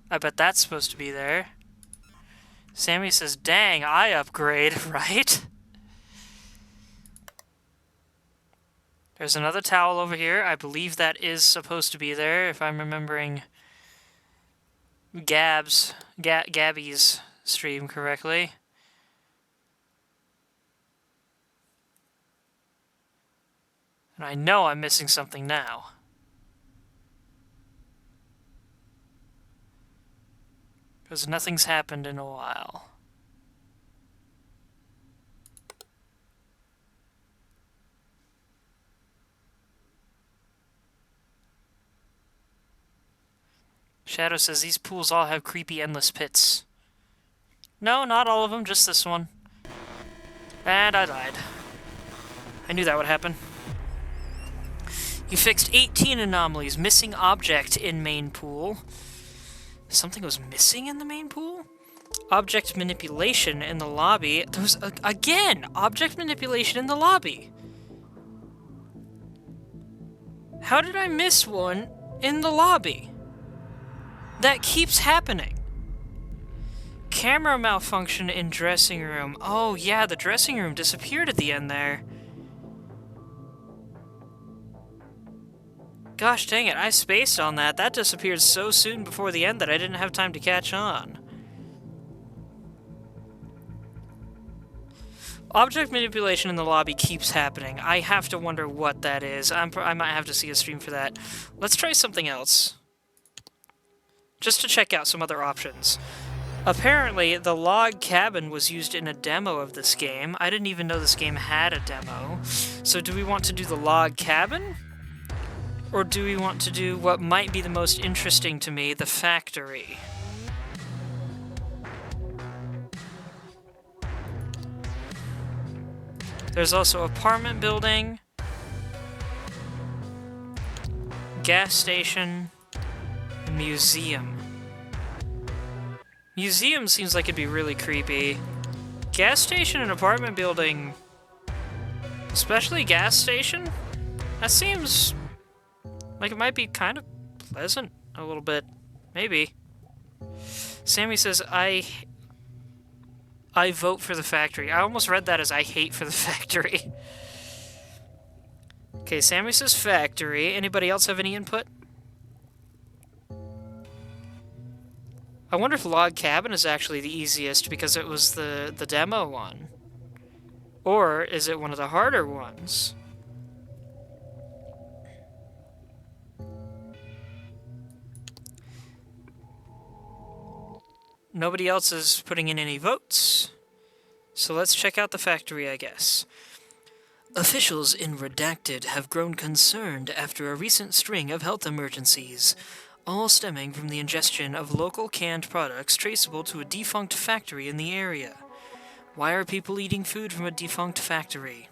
I bet that's supposed to be there. Sammy says, dang, I upgrade, right? There's another towel over here. I believe that is supposed to be there, if I'm remembering Gabby's stream correctly. And I know I'm missing something now. Because nothing's happened in a while. Shadow says these pools all have creepy endless pits. No, not all of them, just this one. And I died. I knew that would happen. You fixed 18 anomalies. Missing object in main pool. Something was missing in the main pool? Object manipulation in the lobby. There was, again, object manipulation in the lobby. How did I miss one in the lobby? That keeps happening. Camera malfunction in dressing room. Oh, yeah, the dressing room disappeared at the end there. Gosh dang it, I spaced on that. That disappeared so soon before the end that I didn't have time to catch on. Object manipulation in the lobby keeps happening. I have to wonder what that is. I might have to see a stream for that. Let's try something else. Just to check out some other options. Apparently, the log cabin was used in a demo of this game. I didn't even know this game had a demo. So do we want to do the log cabin? Or do we want to do what might be the most interesting to me, the factory? There's also apartment building, gas station, and museum. Museum seems like it'd be really creepy. Gas station and apartment building, especially gas station, that seems like it might be kind of pleasant a little bit. Maybe. Sammy says, I vote for the factory. I almost read that as I hate for the factory. Okay, Sammy says factory. Anybody else have any input? I wonder if log cabin is actually the easiest because it was the demo one. Or is it one of the harder ones? Nobody else is putting in any votes. So let's check out the factory, I guess. Officials in Redacted have grown concerned after a recent string of health emergencies, all stemming from the ingestion of local canned products traceable to a defunct factory in the area. Why are people eating food from a defunct factory?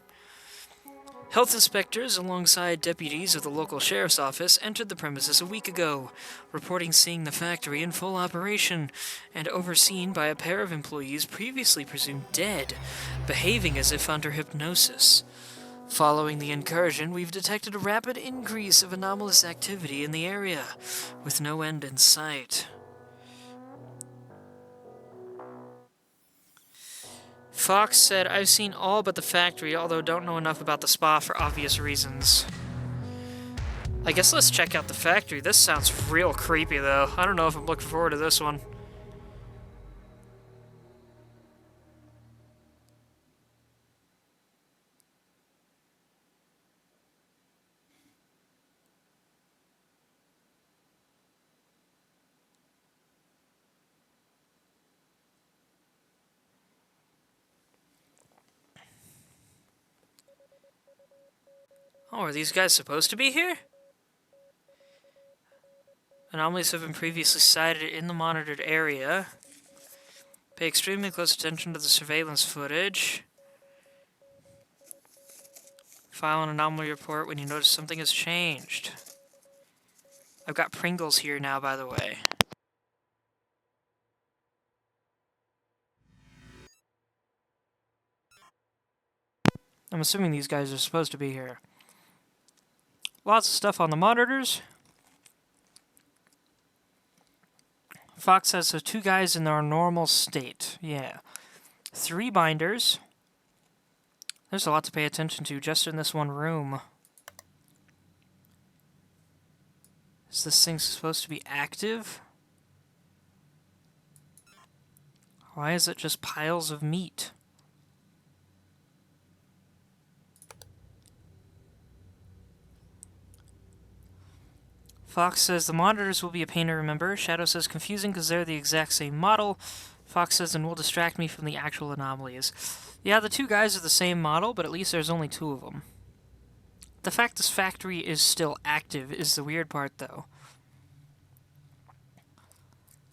Health inspectors, alongside deputies of the local sheriff's office, entered the premises a week ago, reporting seeing the factory in full operation and overseen by a pair of employees previously presumed dead, behaving as if under hypnosis. Following the incursion, we've detected a rapid increase of anomalous activity in the area, with no end in sight. Fox said, I've seen all but the factory, although don't know enough about the spa for obvious reasons. I guess let's check out the factory. This sounds real creepy, though. I don't know if I'm looking forward to this one. Oh, are these guys supposed to be here? Anomalies have been previously sighted in the monitored area. Pay extremely close attention to the surveillance footage. File an anomaly report when you notice something has changed. I've got Pringles here now, by the way. I'm assuming these guys are supposed to be here. Lots of stuff on the monitors. Fox says, so 2 guys in their normal state. Yeah. 3 binders. There's a lot to pay attention to just in this one room. Is this thing supposed to be active? Why is it just piles of meat? Fox says the monitors will be a pain to remember. Shadow says confusing because they're the exact same model. Fox says and will distract me from the actual anomalies. Yeah, the 2 guys are the same model, but at least there's only 2 of them. The fact this factory is still active is the weird part, though.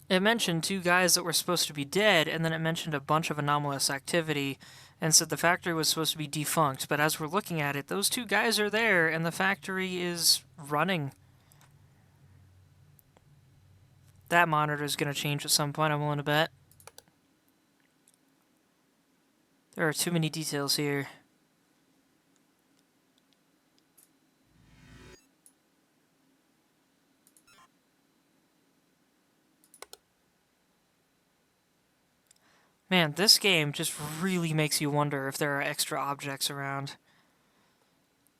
It mentioned 2 guys that were supposed to be dead, and then it mentioned a bunch of anomalous activity, and said the factory was supposed to be defunct. But as we're looking at it, those 2 guys are there, and the factory is running. That monitor is going to change at some point, I'm willing to bet. There are too many details here. Man, this game just really makes you wonder if there are extra objects around.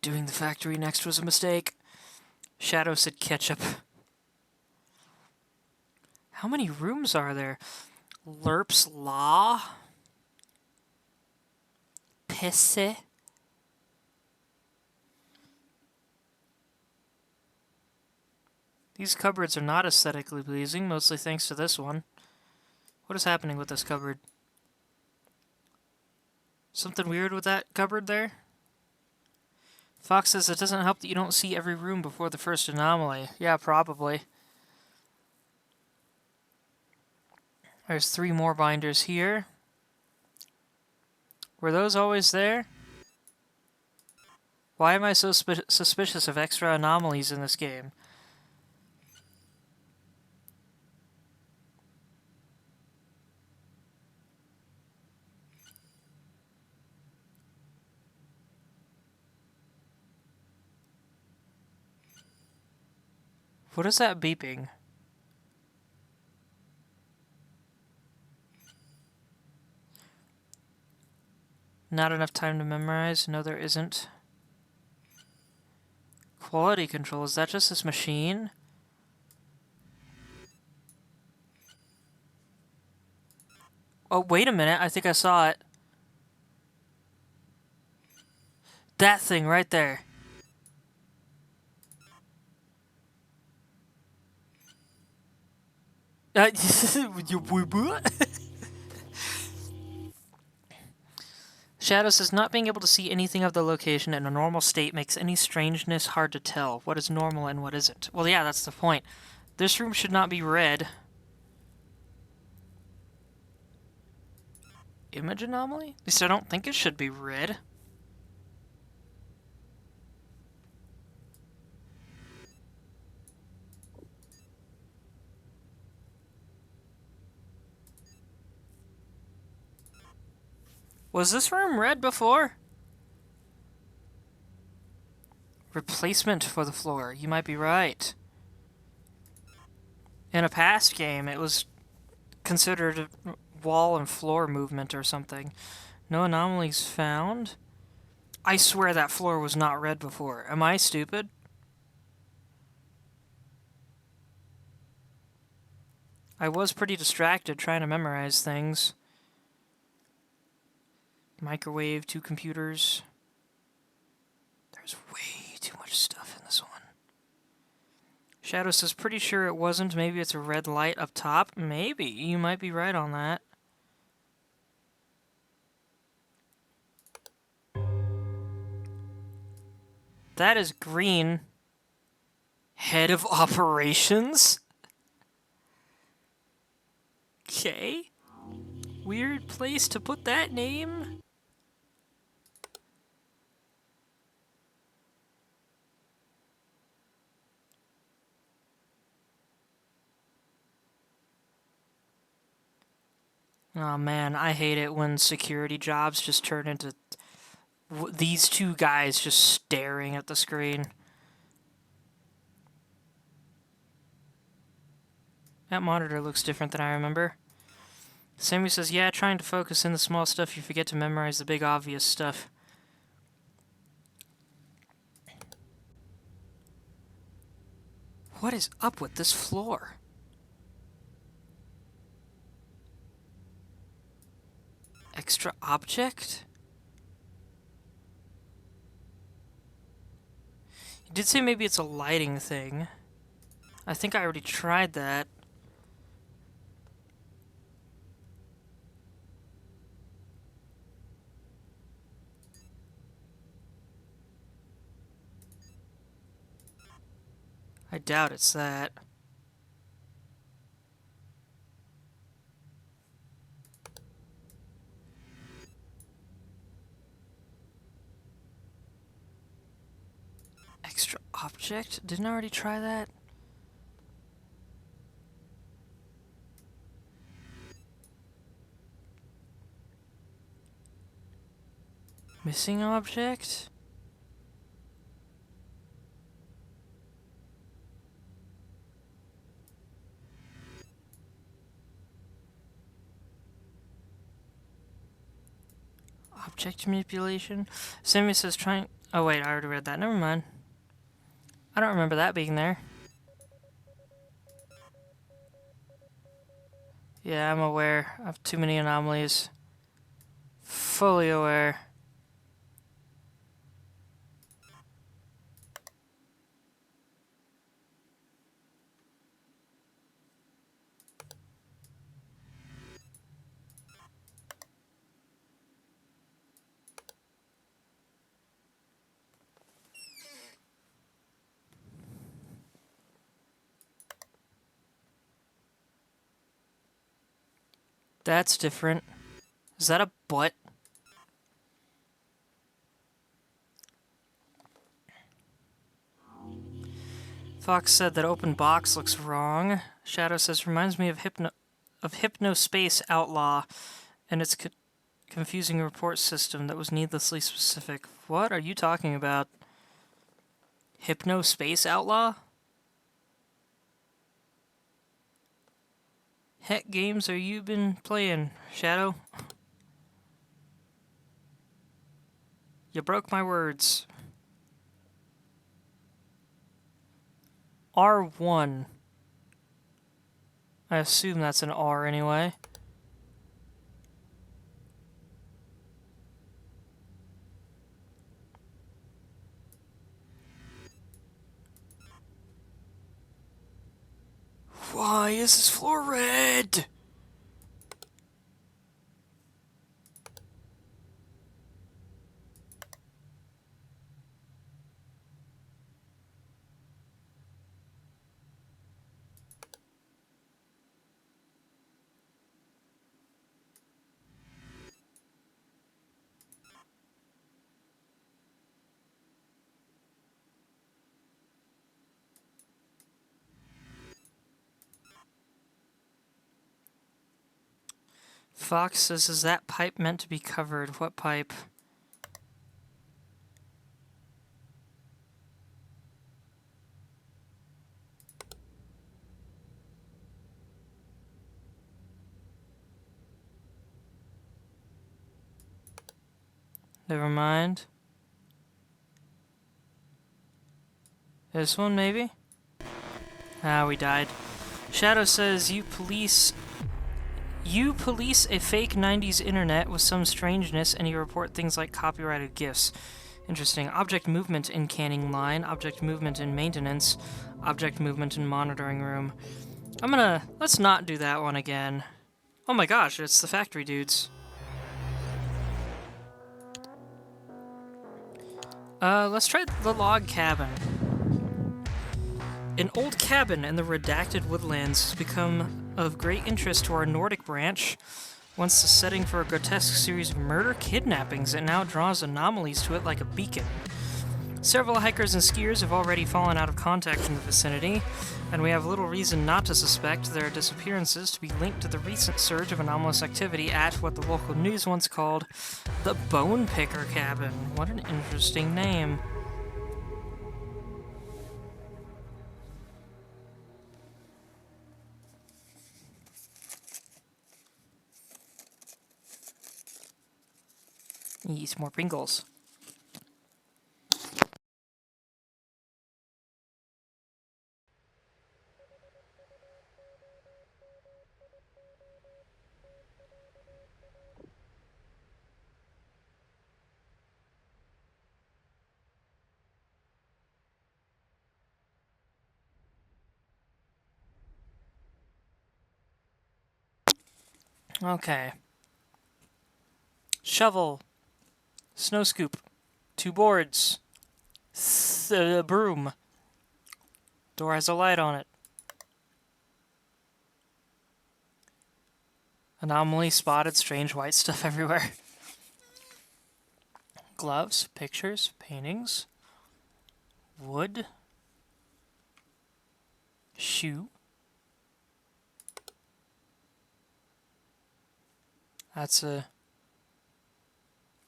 Doing the factory next was a mistake. Shadow said ketchup. How many rooms are there? Lerp's Law? PC. These cupboards are not aesthetically pleasing, mostly thanks to this one. What is happening with this cupboard? Something weird with that cupboard there? Fox says it doesn't help that you don't see every room before the first anomaly. Yeah, probably. There's 3 more binders here. Were those always there? Why am I so suspicious of extra anomalies in this game? What is that beeping? Not enough time to memorize? No, there isn't. Quality control, is that just this machine? Oh, wait a minute, I think I saw it. That thing right there. Shadow says, not being able to see anything of the location in a normal state makes any strangeness hard to tell. What is normal and what isn't? Well, yeah, that's the point. This room should not be red. Image anomaly? At least I don't think it should be red. Was this room red before? Replacement for the floor. You might be right. In a past game, it was considered a wall and floor movement or something. No anomalies found. I swear that floor was not red before. Am I stupid? I was pretty distracted trying to memorize things. Microwave, 2 computers. There's way too much stuff in this one. Shadow says, pretty sure it wasn't. Maybe it's a red light up top. Maybe. You might be right on that. That is green. Head of operations? Okay. Weird place to put that name. Oh man, I hate it when security jobs just turn into these 2 guys just staring at the screen. That monitor looks different than I remember. Sammy says, yeah, trying to focus in the small stuff, you forget to memorize the big obvious stuff. What is up with this floor? Extra object? You did say maybe it's a lighting thing. I think I already tried that. I doubt it's that. Extra object? Didn't I already try that? Missing object? Object manipulation? Sammy says trying... Oh wait, I already read that. Never mind. I don't remember that being there. Yeah, I'm aware of too many anomalies. Fully aware. That's different. Is that a butt? Fox said that open box looks wrong. Shadow says reminds me of Hypnospace Outlaw and its confusing report system that was needlessly specific. What are you talking about? Hypnospace Outlaw? Heck games are you been playing, Shadow? You broke my words. R1. I assume that's an R anyway. Why is this floor red? Fox says, is that pipe meant to be covered? What pipe? Never mind. This one, maybe? Ah, we died. Shadow says, you police a fake 90s internet with some strangeness and you report things like copyrighted GIFs. Interesting. Object movement in canning line, object movement in maintenance, object movement in monitoring room. Let's not do that one again. Oh my gosh, it's the factory dudes. Let's try the log cabin. An old cabin in the redacted woodlands has become of great interest to our Nordic branch. Once the setting for a grotesque series of murder kidnappings, it now draws anomalies to it like a beacon. Several hikers and skiers have already fallen out of contact in the vicinity, and we have little reason not to suspect their disappearances to be linked to the recent surge of anomalous activity at what the local news once called the Bone Picker Cabin. What an interesting name. Eat more Pringles. Okay. Shovel. Snow scoop. 2 boards. Broom. Door has a light on it. Anomaly spotted, strange white stuff everywhere. Gloves, pictures, paintings. Wood. Shoe. That's a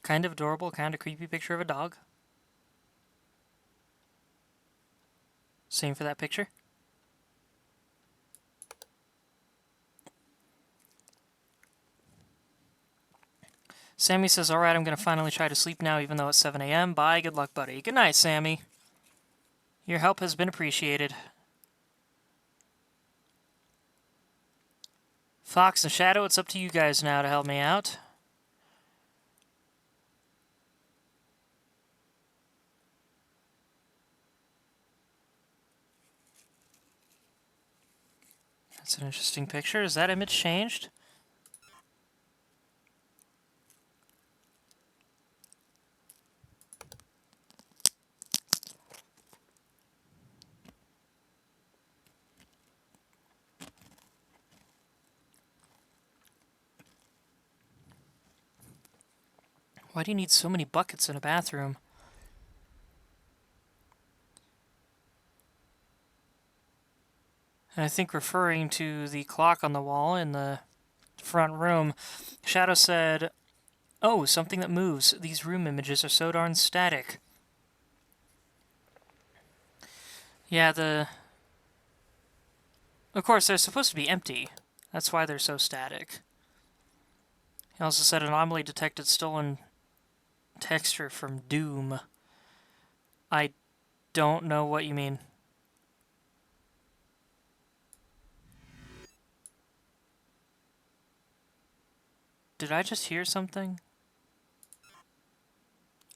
kind of adorable, kind of creepy picture of a dog. Same for that picture. Sammy says, alright, I'm going to finally try to sleep now even though it's 7 a.m. Bye, good luck, buddy. Good night, Sammy. Your help has been appreciated. Fox and Shadow, it's up to you guys now to help me out. That's an interesting picture. Is that image changed? Why do you need so many buckets in a bathroom? And I think referring to the clock on the wall in the front room, Shadow said, "Oh, something that moves. These room images are so darn static." Yeah, of course, they're supposed to be empty. That's why they're so static. He also said anomaly detected stolen texture from Doom. I don't know what you mean. Did I just hear something?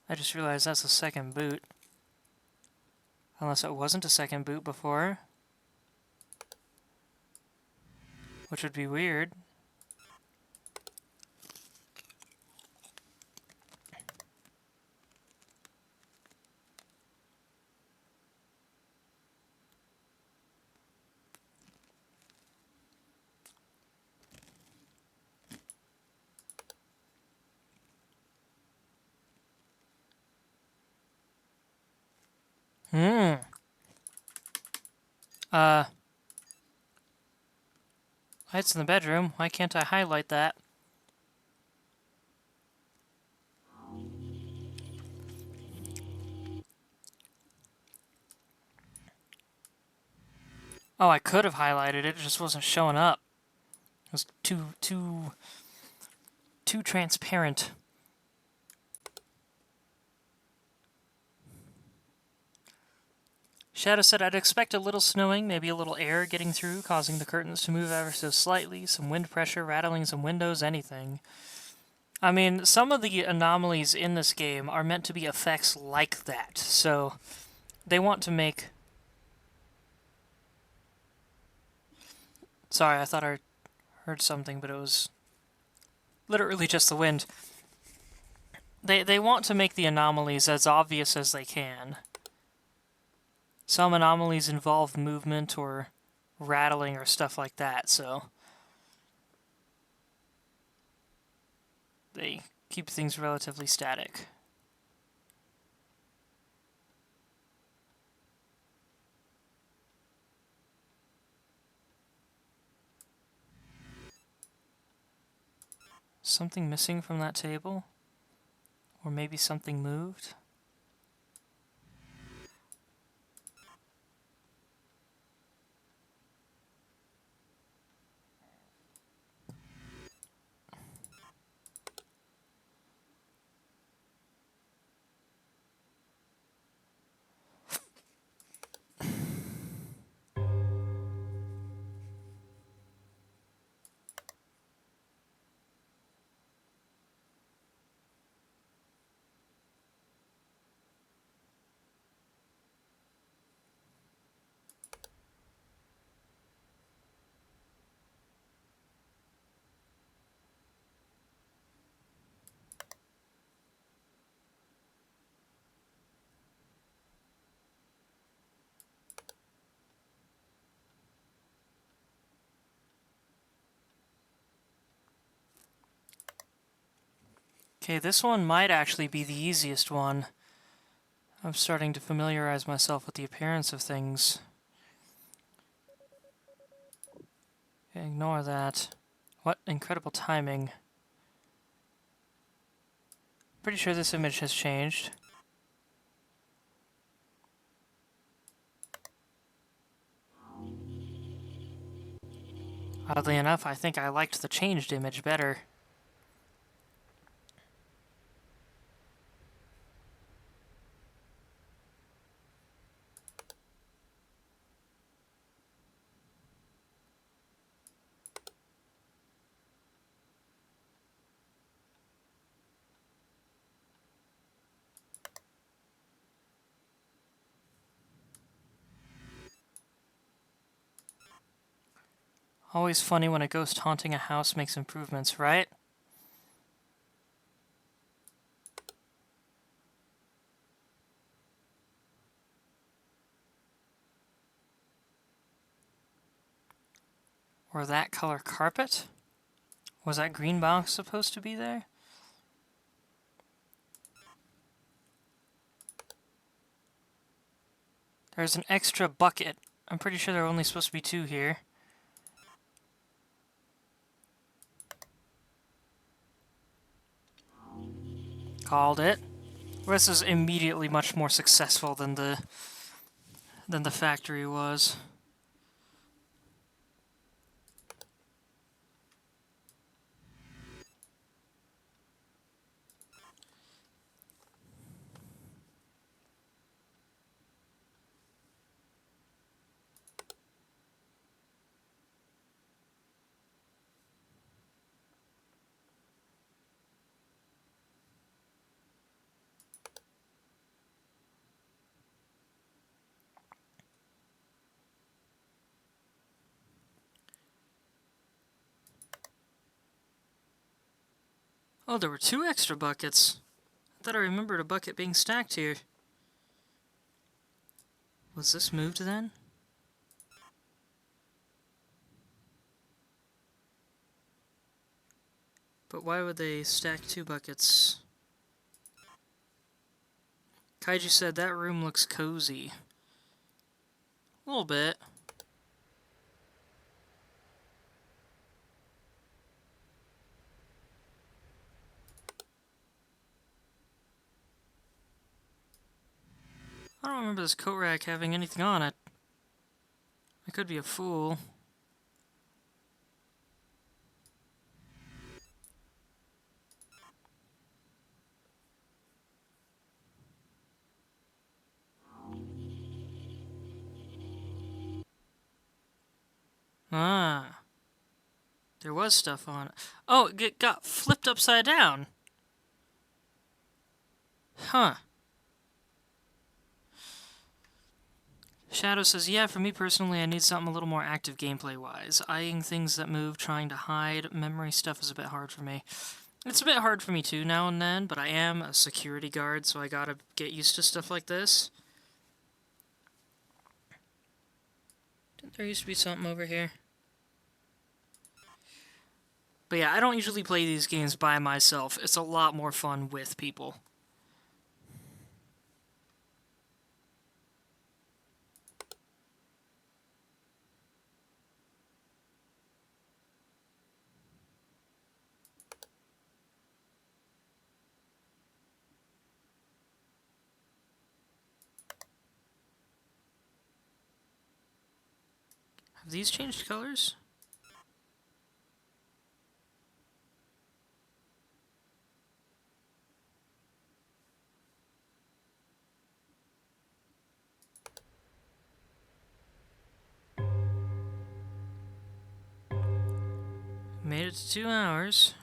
I just realized that's a second boot. Unless it wasn't a second boot before. Which would be weird. Lights in the bedroom. Why can't I highlight that? Oh, I could have highlighted it. It just wasn't showing up. It was too transparent. Shadow said, "I'd expect a little snowing, maybe a little air getting through, causing the curtains to move ever so slightly, some wind pressure, rattling some windows, anything." I mean, some of the anomalies in this game are meant to be effects like that, so they want to make... Sorry, I thought I heard something, but it was literally just the wind. They want to make the anomalies as obvious as they can. Some anomalies involve movement or rattling or stuff like that, so they keep things relatively static. Something missing from that table? Or maybe something moved? Okay, this one might actually be the easiest one. I'm starting to familiarize myself with the appearance of things. Okay, ignore that. What incredible timing. Pretty sure this image has changed. Oddly enough, I think I liked the changed image better. Always funny when a ghost haunting a house makes improvements, right? Or that color carpet? Was that green box supposed to be there? There's an extra bucket. I'm pretty sure there are only supposed to be 2 here. Called it. This is immediately much more successful than the factory was. Oh, there were 2 extra buckets. I thought I remembered a bucket being stacked here. Was this moved then? But why would they stack 2 buckets? Kaiju said that room looks cozy. A little bit. I don't remember this coat rack having anything on it. I could be a fool. Ah. There was stuff on it. Oh, it got flipped upside down. Huh. Shadow says, yeah, for me personally, I need something a little more active gameplay-wise. Eyeing things that move, trying to hide, memory stuff is a bit hard for me. It's a bit hard for me too now and then, but I am a security guard, so I gotta get used to stuff like this. Didn't there used to be something over here? But yeah, I don't usually play these games by myself. It's a lot more fun with people. Have these changed colors? Made it to 2 hours.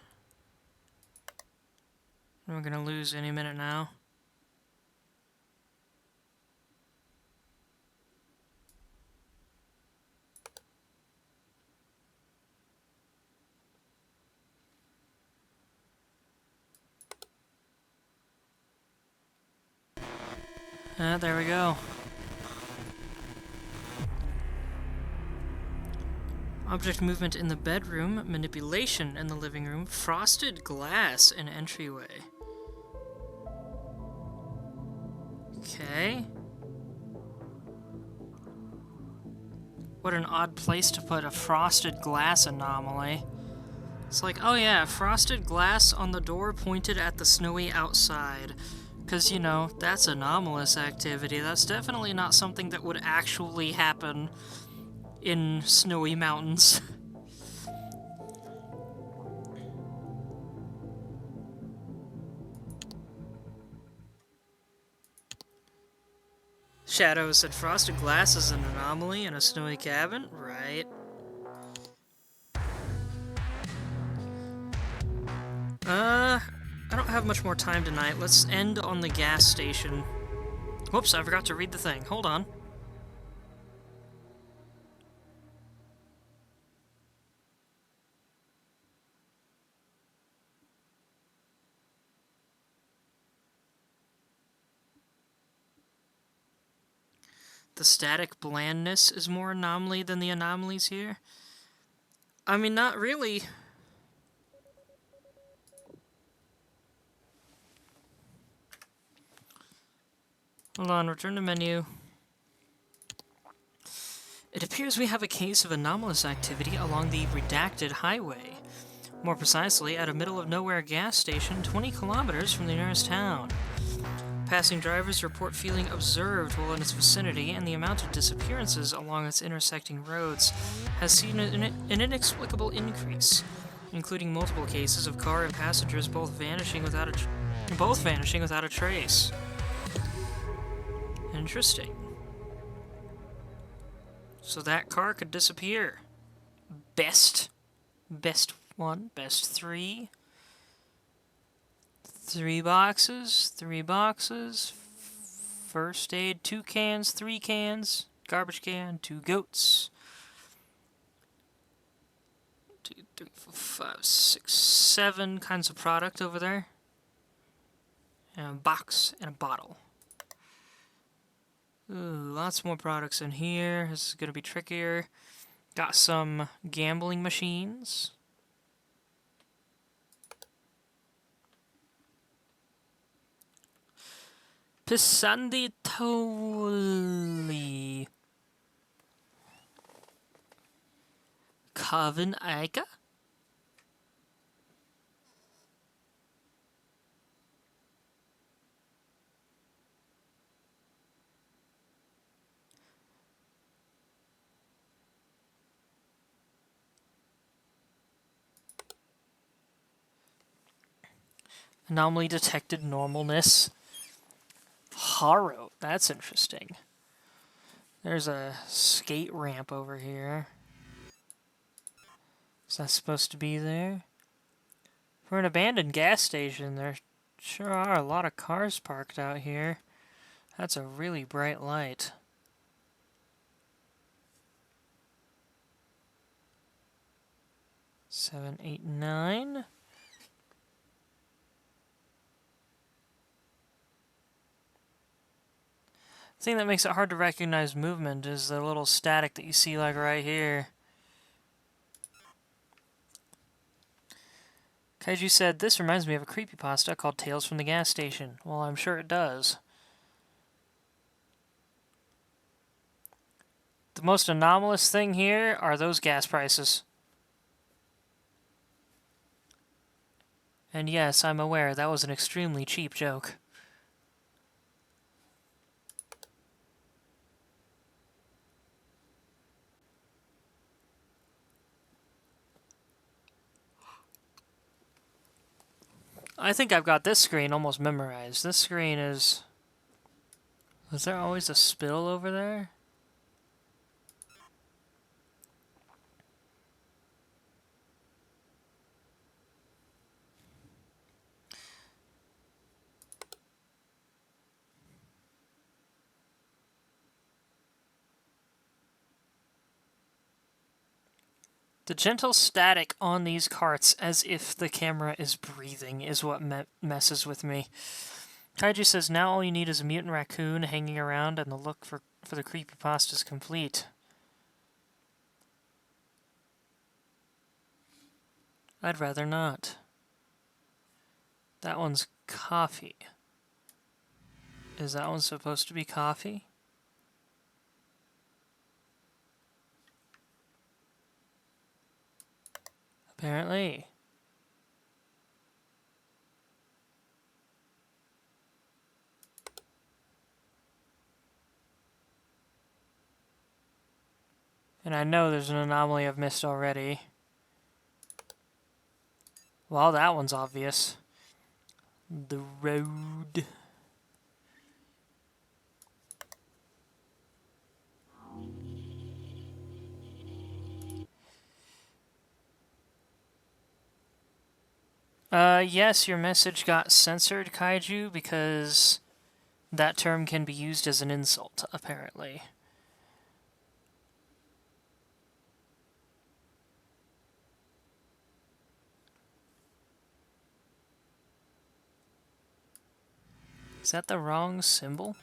We're gonna lose any minute now. There we go. Object movement in the bedroom, manipulation in the living room, frosted glass in entryway. Okay. What an odd place to put a frosted glass anomaly. It's like, oh yeah, frosted glass on the door pointed at the snowy outside. Because, you know, that's anomalous activity. That's definitely not something that would actually happen in snowy mountains. Shadow said frosted glass is an anomaly in a snowy cabin? Right. I don't have much more time tonight. Let's end on the gas station. Whoops, I forgot to read the thing. Hold on. The static blandness is more anomaly than the anomalies here? I mean, not really. Hold on, return to menu. It appears we have a case of anomalous activity along the redacted highway. More precisely, at a middle-of-nowhere gas station 20 kilometers from the nearest town. Passing drivers report feeling observed while in its vicinity, and the amount of disappearances along its intersecting roads has seen an inexplicable increase, including multiple cases of car and passengers both vanishing without a trace. Interesting. So that car could disappear. Best one, best three. 3 boxes, 3 boxes. First aid, 2 cans, 3 cans. Garbage can, 2 goats. 2, 3, 4, 5, 6, 7 kinds of product over there. And a box and a bottle. Ooh, lots more products in here. This is going to be trickier. Got some gambling machines. Pisandi Toli. Coven Aika? Anomaly detected normalness. Haro, that's interesting. There's a skate ramp over here. Is that supposed to be there? For an abandoned gas station, there sure are a lot of cars parked out here. That's a really bright light. 7, 8, 9. The thing that makes it hard to recognize movement is the little static that you see like right here. Kaiju said, "This reminds me of a creepypasta called Tales from the Gas Station." Well, I'm sure it does. The most anomalous thing here are those gas prices. And yes, I'm aware that was an extremely cheap joke. I think I've got this screen almost memorized. This screen is... Was there always a spill over there? The gentle static on these carts, as if the camera is breathing, is what messes with me. Kaiju says, now all you need is a mutant raccoon hanging around and the look for the creepypasta is complete. I'd rather not. That one's coffee. Is that one supposed to be coffee? Apparently. And I know there's an anomaly I've missed already. Well, that one's obvious. The road. Yes, your message got censored, Kaiju, because that term can be used as an insult, apparently. Is that the wrong symbol?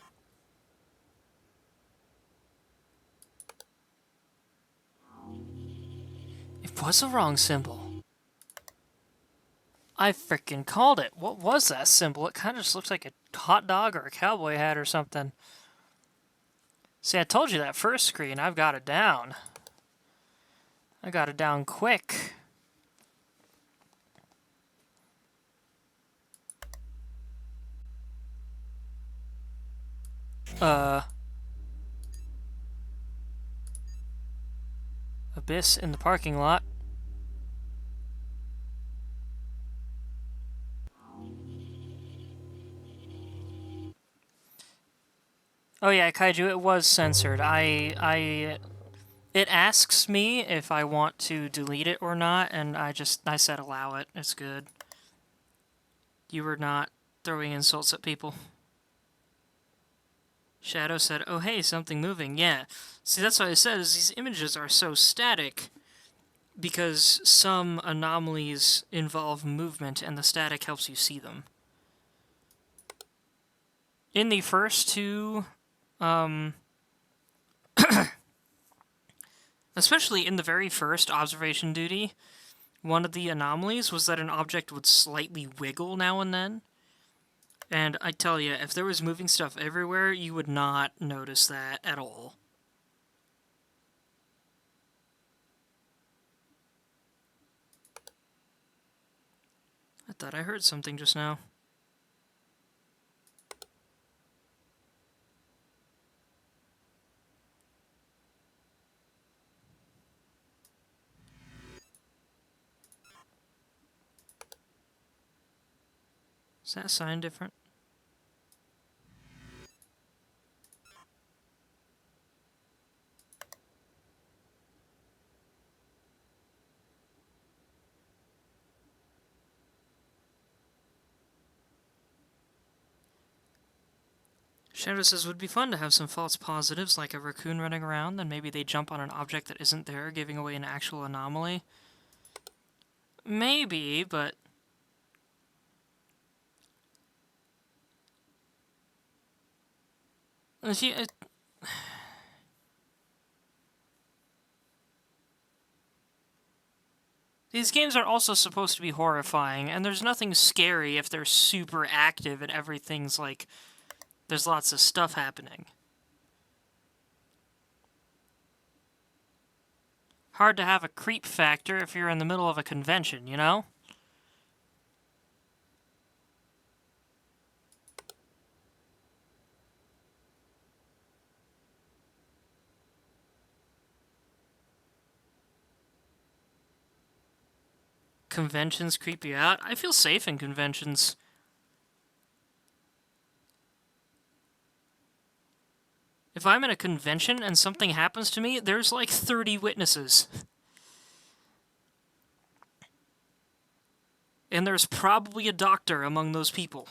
It was the wrong symbol. I frickin' called it. What was that symbol? It kind of just looks like a hot dog or a cowboy hat or something. See, I told you that first screen, I've got it down. I got it down quick. Abyss in the parking lot. Oh yeah, Kaiju, it was censored. It asks me if I want to delete it or not, and I said allow it. It's good. You were not throwing insults at people. Shadow said, oh hey, something moving. Yeah. See, that's what I said, is these images are so static because some anomalies involve movement, and the static helps you see them. In the first two, especially in the very first observation duty, one of the anomalies was that an object would slightly wiggle now and then. And I tell you, if there was moving stuff everywhere, you would not notice that at all. I thought I heard something just now. Is that sign different? Shadow says, would be fun to have some false positives, like a raccoon running around, then maybe they jump on an object that isn't there, giving away an actual anomaly. Maybe, but... These games are also supposed to be horrifying, and there's nothing scary if they're super active and everything's like... There's lots of stuff happening. Hard to have a creep factor if you're in the middle of a convention, you know? Conventions creep you out? I feel safe in conventions. If I'm at a convention and something happens to me, there's like 30 witnesses. And there's probably a doctor among those people.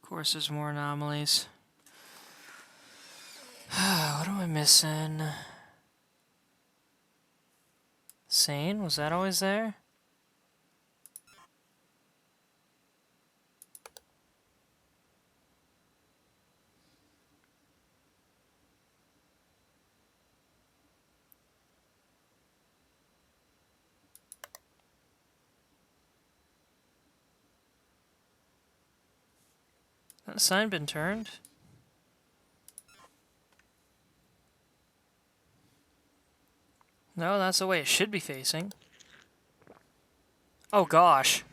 Of course, there's more anomalies. What am I missing? Sane? Was that always there? That sign been turned? No, that's the way it should be facing. Oh gosh.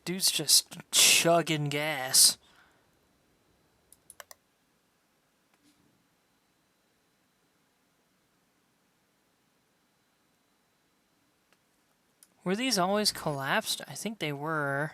Dude's just chugging gas. Were these always collapsed? I think they were.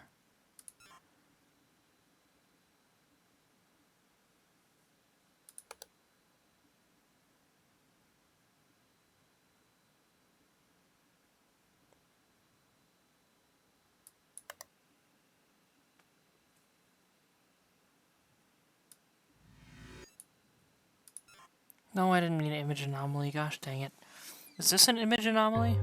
No, I didn't mean image anomaly. Gosh dang it. Is this an image anomaly?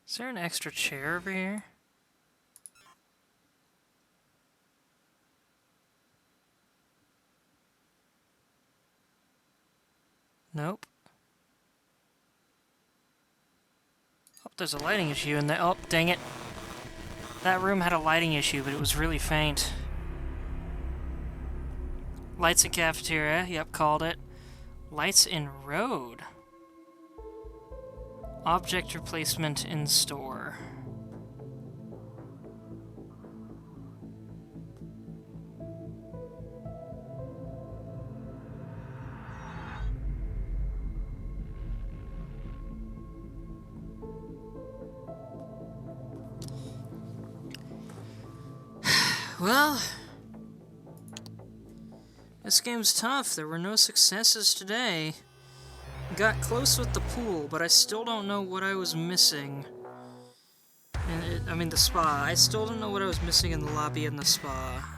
Is there an extra chair over here? Nope. Oh, there's a lighting issue in there. Oh, dang it. That room had a lighting issue, but it was really faint. Lights in cafeteria. Yep, called it. Lights in road. Object replacement in store. Well, this game's tough. There were no successes today. Got close with the pool, but I still don't know what I was missing. I mean, the spa. I still don't know what I was missing in the lobby and the spa.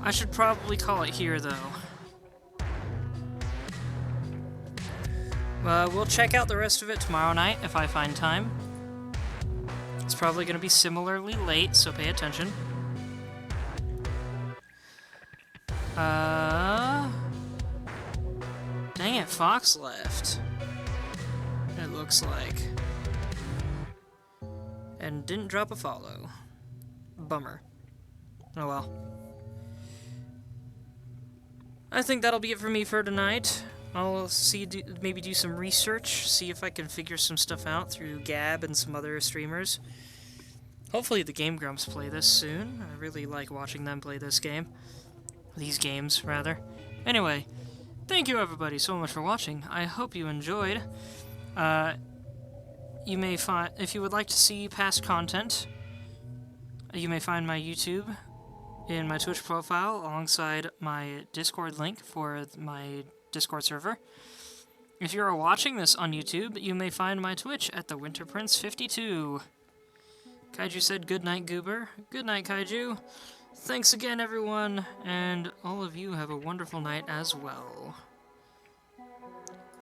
I should probably call it here, though. We'll check out the rest of it tomorrow night if I find time. It's probably going to be similarly late, so pay attention. Dang it, Fox left. It looks like. And didn't drop a follow. Bummer. Oh well. I think that'll be it for me for tonight. I'll maybe do some research, see if I can figure some stuff out through Gab and some other streamers. Hopefully the Game Grumps play this soon. I really like watching them play this game. These games, rather. Anyway, thank you everybody so much for watching. I hope you enjoyed. You may find, if you would like to see past content, you may find my YouTube in my Twitch profile alongside my Discord link for my Discord server. If you are watching this on YouTube, you may find my Twitch at the Winter Prince 52. Kaiju said good night, Goober. Good night, Kaiju. Thanks again, everyone, and all of you have a wonderful night as well.